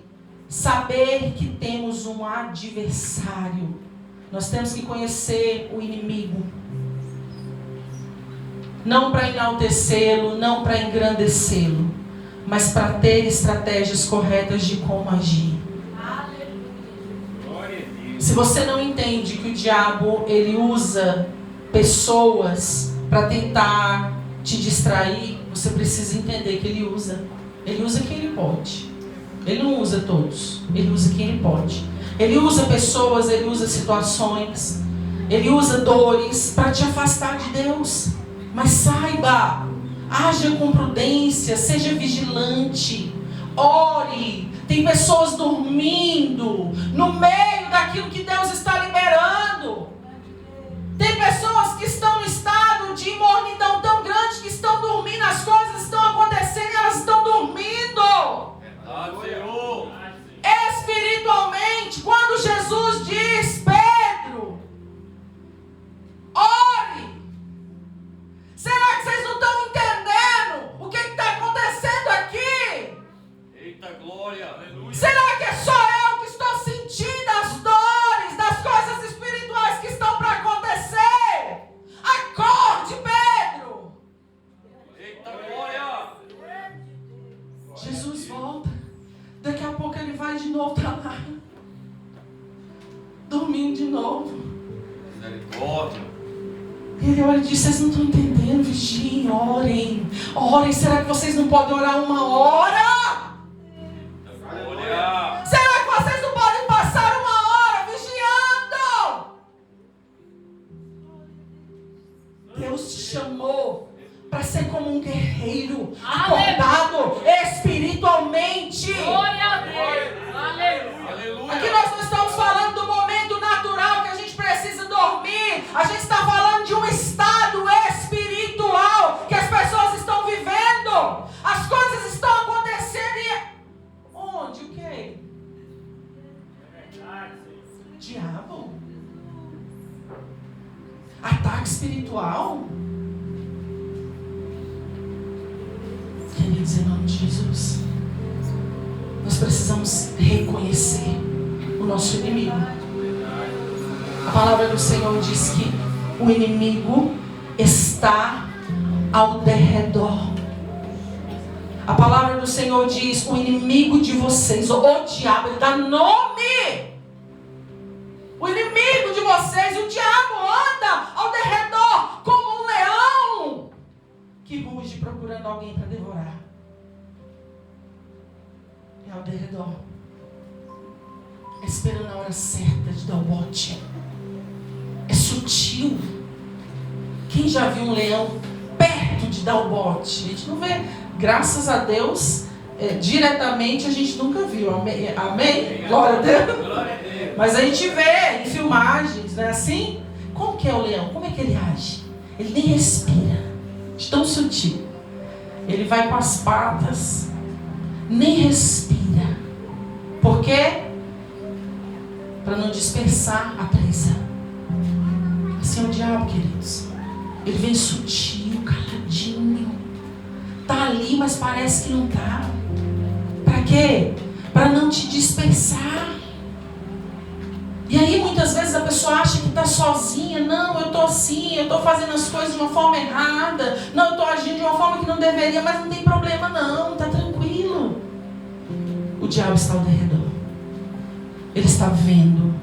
saber que temos um adversário. Nós temos que conhecer o inimigo, não para enaltecê-lo, não para engrandecê-lo, mas para ter estratégias corretas de como agir. Se você não entende que o diabo ele usa pessoas para tentar te distrair, você precisa entender que ele usa quem ele pode. Ele não usa todos, ele usa quem ele pode. Ele usa pessoas, ele usa situações, ele usa dores para te afastar de Deus. Mas saiba, haja com prudência, seja vigilante, ore. Tem pessoas dormindo no meio daquilo que Deus está liberando. Tem pessoas que estão no estado de imornidão tão grande que estão dormindo, as coisas estão acontecendo e elas estão dormindo. Espiritualmente, quando Jesus diz: Pedro, ore. Será que vocês não estão entendendo o que está acontecendo aqui? Eita glória, aleluia. Será que é só eu que estou sentindo as dores das coisas espirituais que estão para acontecer? Acorde, Pedro. Eita glória. Jesus volta. Daqui a pouco ele vai de novo para lá, dormindo de novo. Misericórdia. E ele olha e diz: vocês não estão entendendo, vigiem, orem. Orem, será que vocês não podem orar uma hora? Glória. Será que vocês não podem passar uma hora vigiando? Deus te chamou para ser como um guerreiro, acordado espiritualmente. Glória a Deus. Aleluia. Aleluia. Aqui nós não estamos falando do momento natural que a gente precisa dormir. A gente está falando de um estado espiritual que as pessoas estão vivendo. As coisas estão acontecendo e... onde? O quê? Diabo? Ataque espiritual? Queridos, em nome de Jesus, nós precisamos reconhecer o nosso inimigo. A palavra do Senhor diz que o inimigo está ao derredor. A palavra do Senhor diz: o inimigo de vocês, o diabo, ele dá nome. O inimigo de vocês, o diabo, anda ao derredor como um leão que ruge procurando alguém para devorar. É ao derredor, esperando a hora certa de dar o bote. É sutil. Quem já viu um leão perto de dar o bote? A gente não vê, graças a Deus, diretamente a gente nunca viu. Amém? Amém? Glória a Deus. Mas a gente vê em filmagens, não é assim? Como que é o leão? Como é que ele age? Ele nem respira, de tão sutil. Ele vai com as patas, nem respira. Por quê? Para não dispersar a presa. Assim é o diabo, queridos. Ele vem sutil, caladinho. Tá ali, mas parece que não tá. Para quê? Para não te dispersar. E aí muitas vezes a pessoa acha que está sozinha. Não, eu estou assim, eu estou fazendo as coisas de uma forma errada. Não, eu estou agindo de uma forma que não deveria. Mas não tem problema não, está tranquilo. O diabo está ao derredor. Ele está vendo.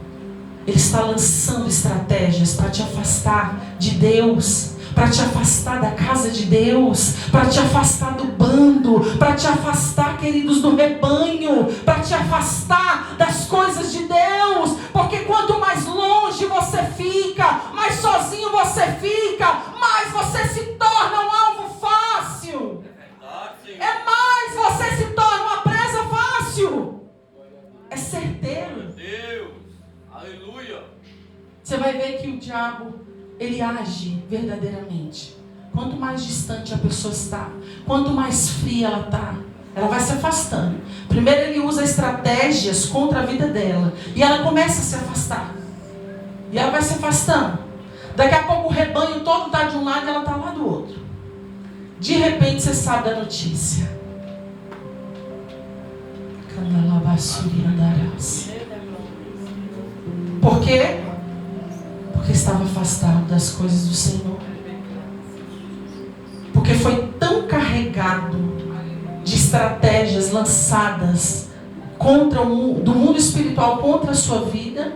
Ele está lançando estratégias para te afastar de Deus, para te afastar da casa de Deus, para te afastar do bando, para te afastar, queridos, do rebanho, para te afastar das coisas de Deus. Porque quanto mais longe você fica, mais sozinho você fica, mais você se torna um alvo fácil. É mais você se torna uma presa fácil. É certeiro. Aleluia. Você vai ver que o diabo, ele age verdadeiramente. Quanto mais distante a pessoa está, quanto mais fria ela está, ela vai se afastando. Primeiro ele usa estratégias contra a vida dela, e ela começa a se afastar. E ela vai se afastando. Daqui a pouco o rebanho todo está de um lado e ela está lá do outro. De repente você sabe da notícia. Por quê? Porque estava afastado das coisas do Senhor. Porque foi tão carregado de estratégias lançadas contra do mundo espiritual contra a sua vida,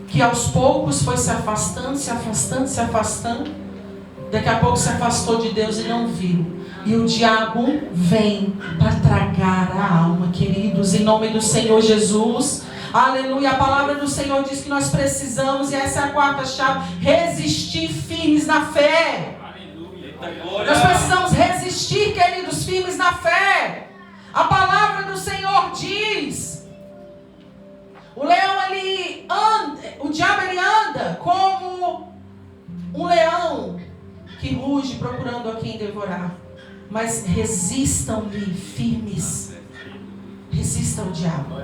que aos poucos foi se afastando, se afastando, se afastando. Daqui a pouco se afastou de Deus e não viu. E o diabo vem para tragar a alma, queridos, em nome do Senhor Jesus. Aleluia. A palavra do Senhor diz que nós precisamos, e essa é a quarta chave, resistir firmes na fé. Aleluia. Nós precisamos resistir, queridos, firmes na fé. A palavra do Senhor diz: o leão, ele anda, o diabo, ele anda como um leão que ruge procurando a quem devorar. Mas resistam-lhe firmes. Resista ao diabo.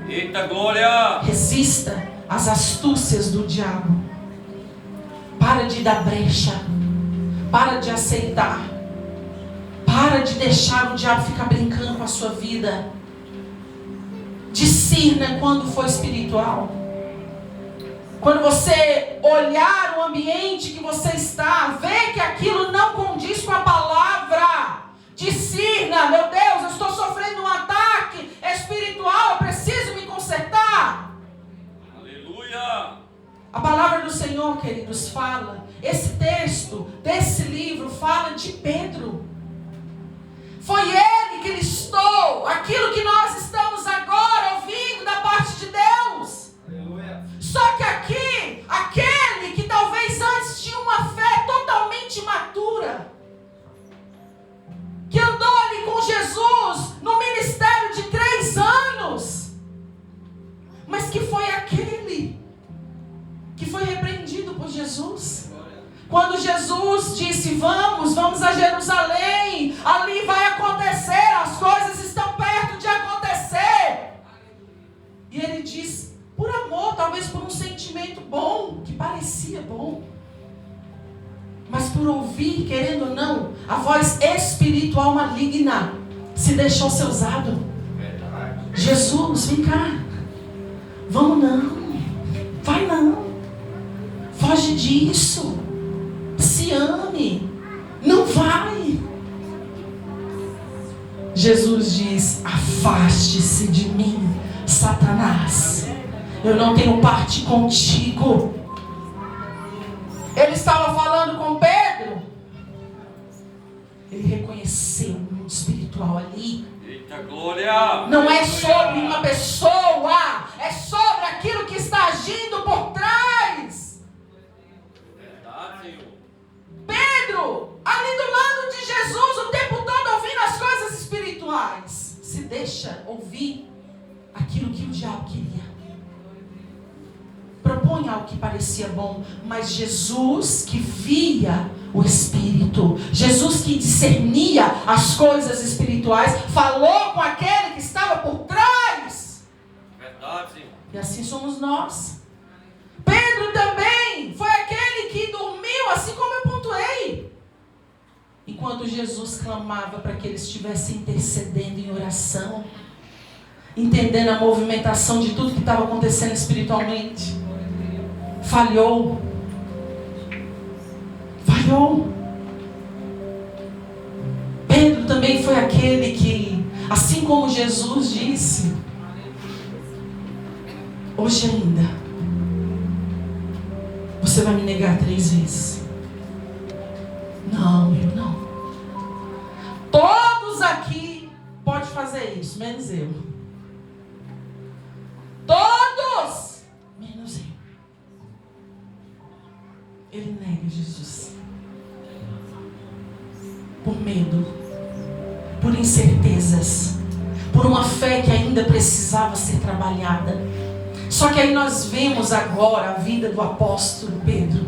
Eita glória! Resista às astúcias do diabo. Para de dar brecha. Para de aceitar. Para de deixar o diabo ficar brincando com a sua vida. Discirna quando for espiritual. Quando você olhar o ambiente que você está, vê que aquilo não condiz com a palavra. Discirna, meu Deus, eu estou sofrendo um ataque espiritual, eu preciso me consertar. Aleluia! A palavra do Senhor, queridos, fala, esse texto desse livro fala de Pedro. Foi ele que listou aquilo que nós estamos agora ouvindo da parte de Deus. Aleluia. Só que aqui, aquele que talvez antes tinha uma fé totalmente imatura, que andou ali com Jesus no ministério de 3 anos, mas que foi aquele que foi repreendido por Jesus. Quando Jesus disse: vamos a Jerusalém, ali vai acontecer, as coisas estão perto de acontecer. E ele diz, por amor, talvez por um sentimento bom, que parecia bom, mas por ouvir, querendo ou não, a voz espiritual maligna, se deixou ser usado. Jesus, vem cá. Vamos não. Vai não. Foge disso. Se ame. Não vai. Jesus diz: afaste-se de mim, Satanás. Eu não tenho parte contigo. Ele estava falando com Pedro. Ele reconheceu o mundo espiritual ali. Eita glória! Não é sobre uma pessoa, é sobre aquilo que está agindo por trás. Verdade, Senhor. Pedro, ali do lado de Jesus, o tempo todo ouvindo as coisas espirituais, se deixa ouvir aquilo que o diabo queria. Propõe algo que parecia bom, mas Jesus que via o Espírito, Jesus que discernia as coisas espirituais, falou com aquele que estava por trás. Verdade, Senhor. E assim somos nós. Pedro também foi aquele que dormiu, assim como eu pontuei. Enquanto Jesus clamava para que ele estivesse intercedendo em oração, entendendo a movimentação de tudo que estava acontecendo espiritualmente. Falhou. Pedro também foi aquele que, assim como Jesus disse, hoje ainda, você vai me negar 3 vezes. Não, eu não. Todos aqui podem fazer isso, menos eu. Todos, menos eu. Ele nega Jesus. Por medo, por incertezas, por uma fé que ainda precisava ser trabalhada. Só que aí nós vemos agora a vida do apóstolo Pedro,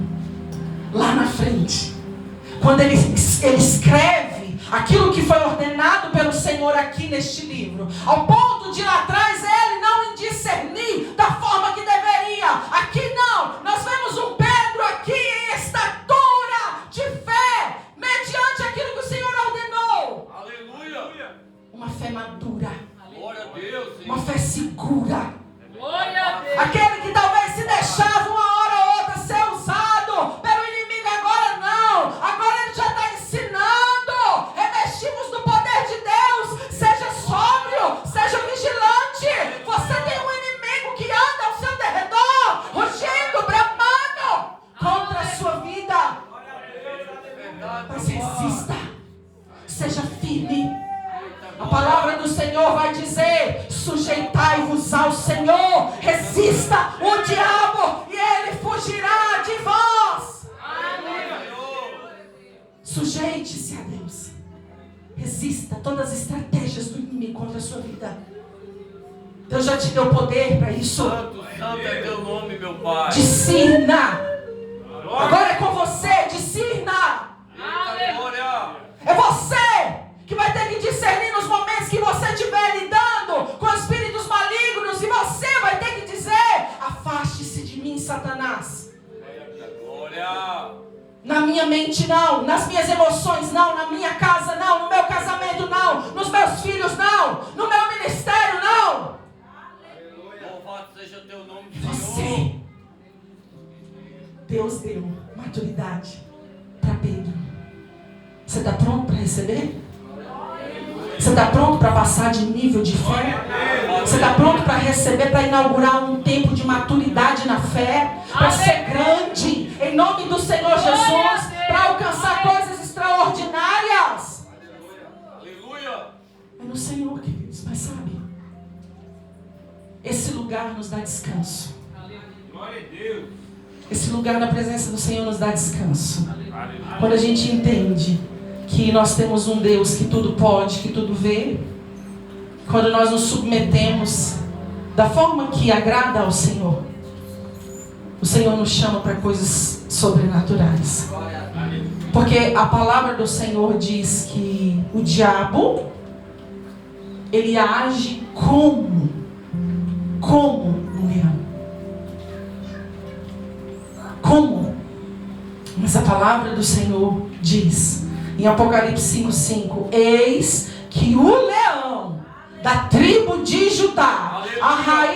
lá na frente, quando ele escreve aquilo que foi ordenado pelo Senhor aqui neste livro, ao ponto de lá atrás ele não discernir da forma que deveria. Aqui não, nós vemos um Pedro aqui em estatura de fé, mediante aquilo que o Senhor ordenou. Aleluia! Uma fé madura, Glória a Deus, Senhor. uma fé segura. Glória a Deus. Aquele que talvez se deixava uma hora ou outra ser usado pelo inimigo, agora não. Agora ele já está ensinando. Revestimos do poder de Deus. Seja sóbrio, seja vigilante. Você tem um inimigo que anda ao seu derredor, rugindo, bramando contra a sua vida. Mas resista. Seja firme. A palavra do Senhor vai dizer: sujeitai-vos ao Senhor, resista o diabo e ele fugirá de vós. Sujeite-se a Deus. Resista todas as estratégias do inimigo contra a sua vida. Deus já te deu poder para isso. Santo, santo é teu nome, meu Pai. Discirna. Agora é com você, discirna. Eita glória! É você que vai ter que discernir nos momentos que você estiver lidando com espíritos malignos, e você vai ter que dizer: afaste-se de mim, Satanás. Eita glória! Na minha mente não, nas minhas emoções não, na minha casa não, no meu casamento não, nos meus filhos não, no meu ministério não. Louvado seja teu nome, Você, Senhor. Deus deu maturidade para Pedro. Você está pronto para receber? Você está pronto para passar de nível de fé? Você está pronto para receber, para inaugurar um tempo de maturidade na fé? Para ser grande, em nome do Senhor Jesus, para alcançar coisas extraordinárias? Aleluia! É no Senhor, queridos, mas sabe, esse lugar nos dá descanso. Glória a Deus! Esse lugar na presença do Senhor nos dá descanso. Quando a gente entende que nós temos um Deus que tudo pode, que tudo vê, quando nós nos submetemos da forma que agrada ao Senhor, o Senhor nos chama para coisas sobrenaturais. Porque a palavra do Senhor diz que o diabo, ele age como um leão. Como? Mas a palavra do Senhor diz em Apocalipse 5:5: eis que o leão da tribo de Judá, a raiz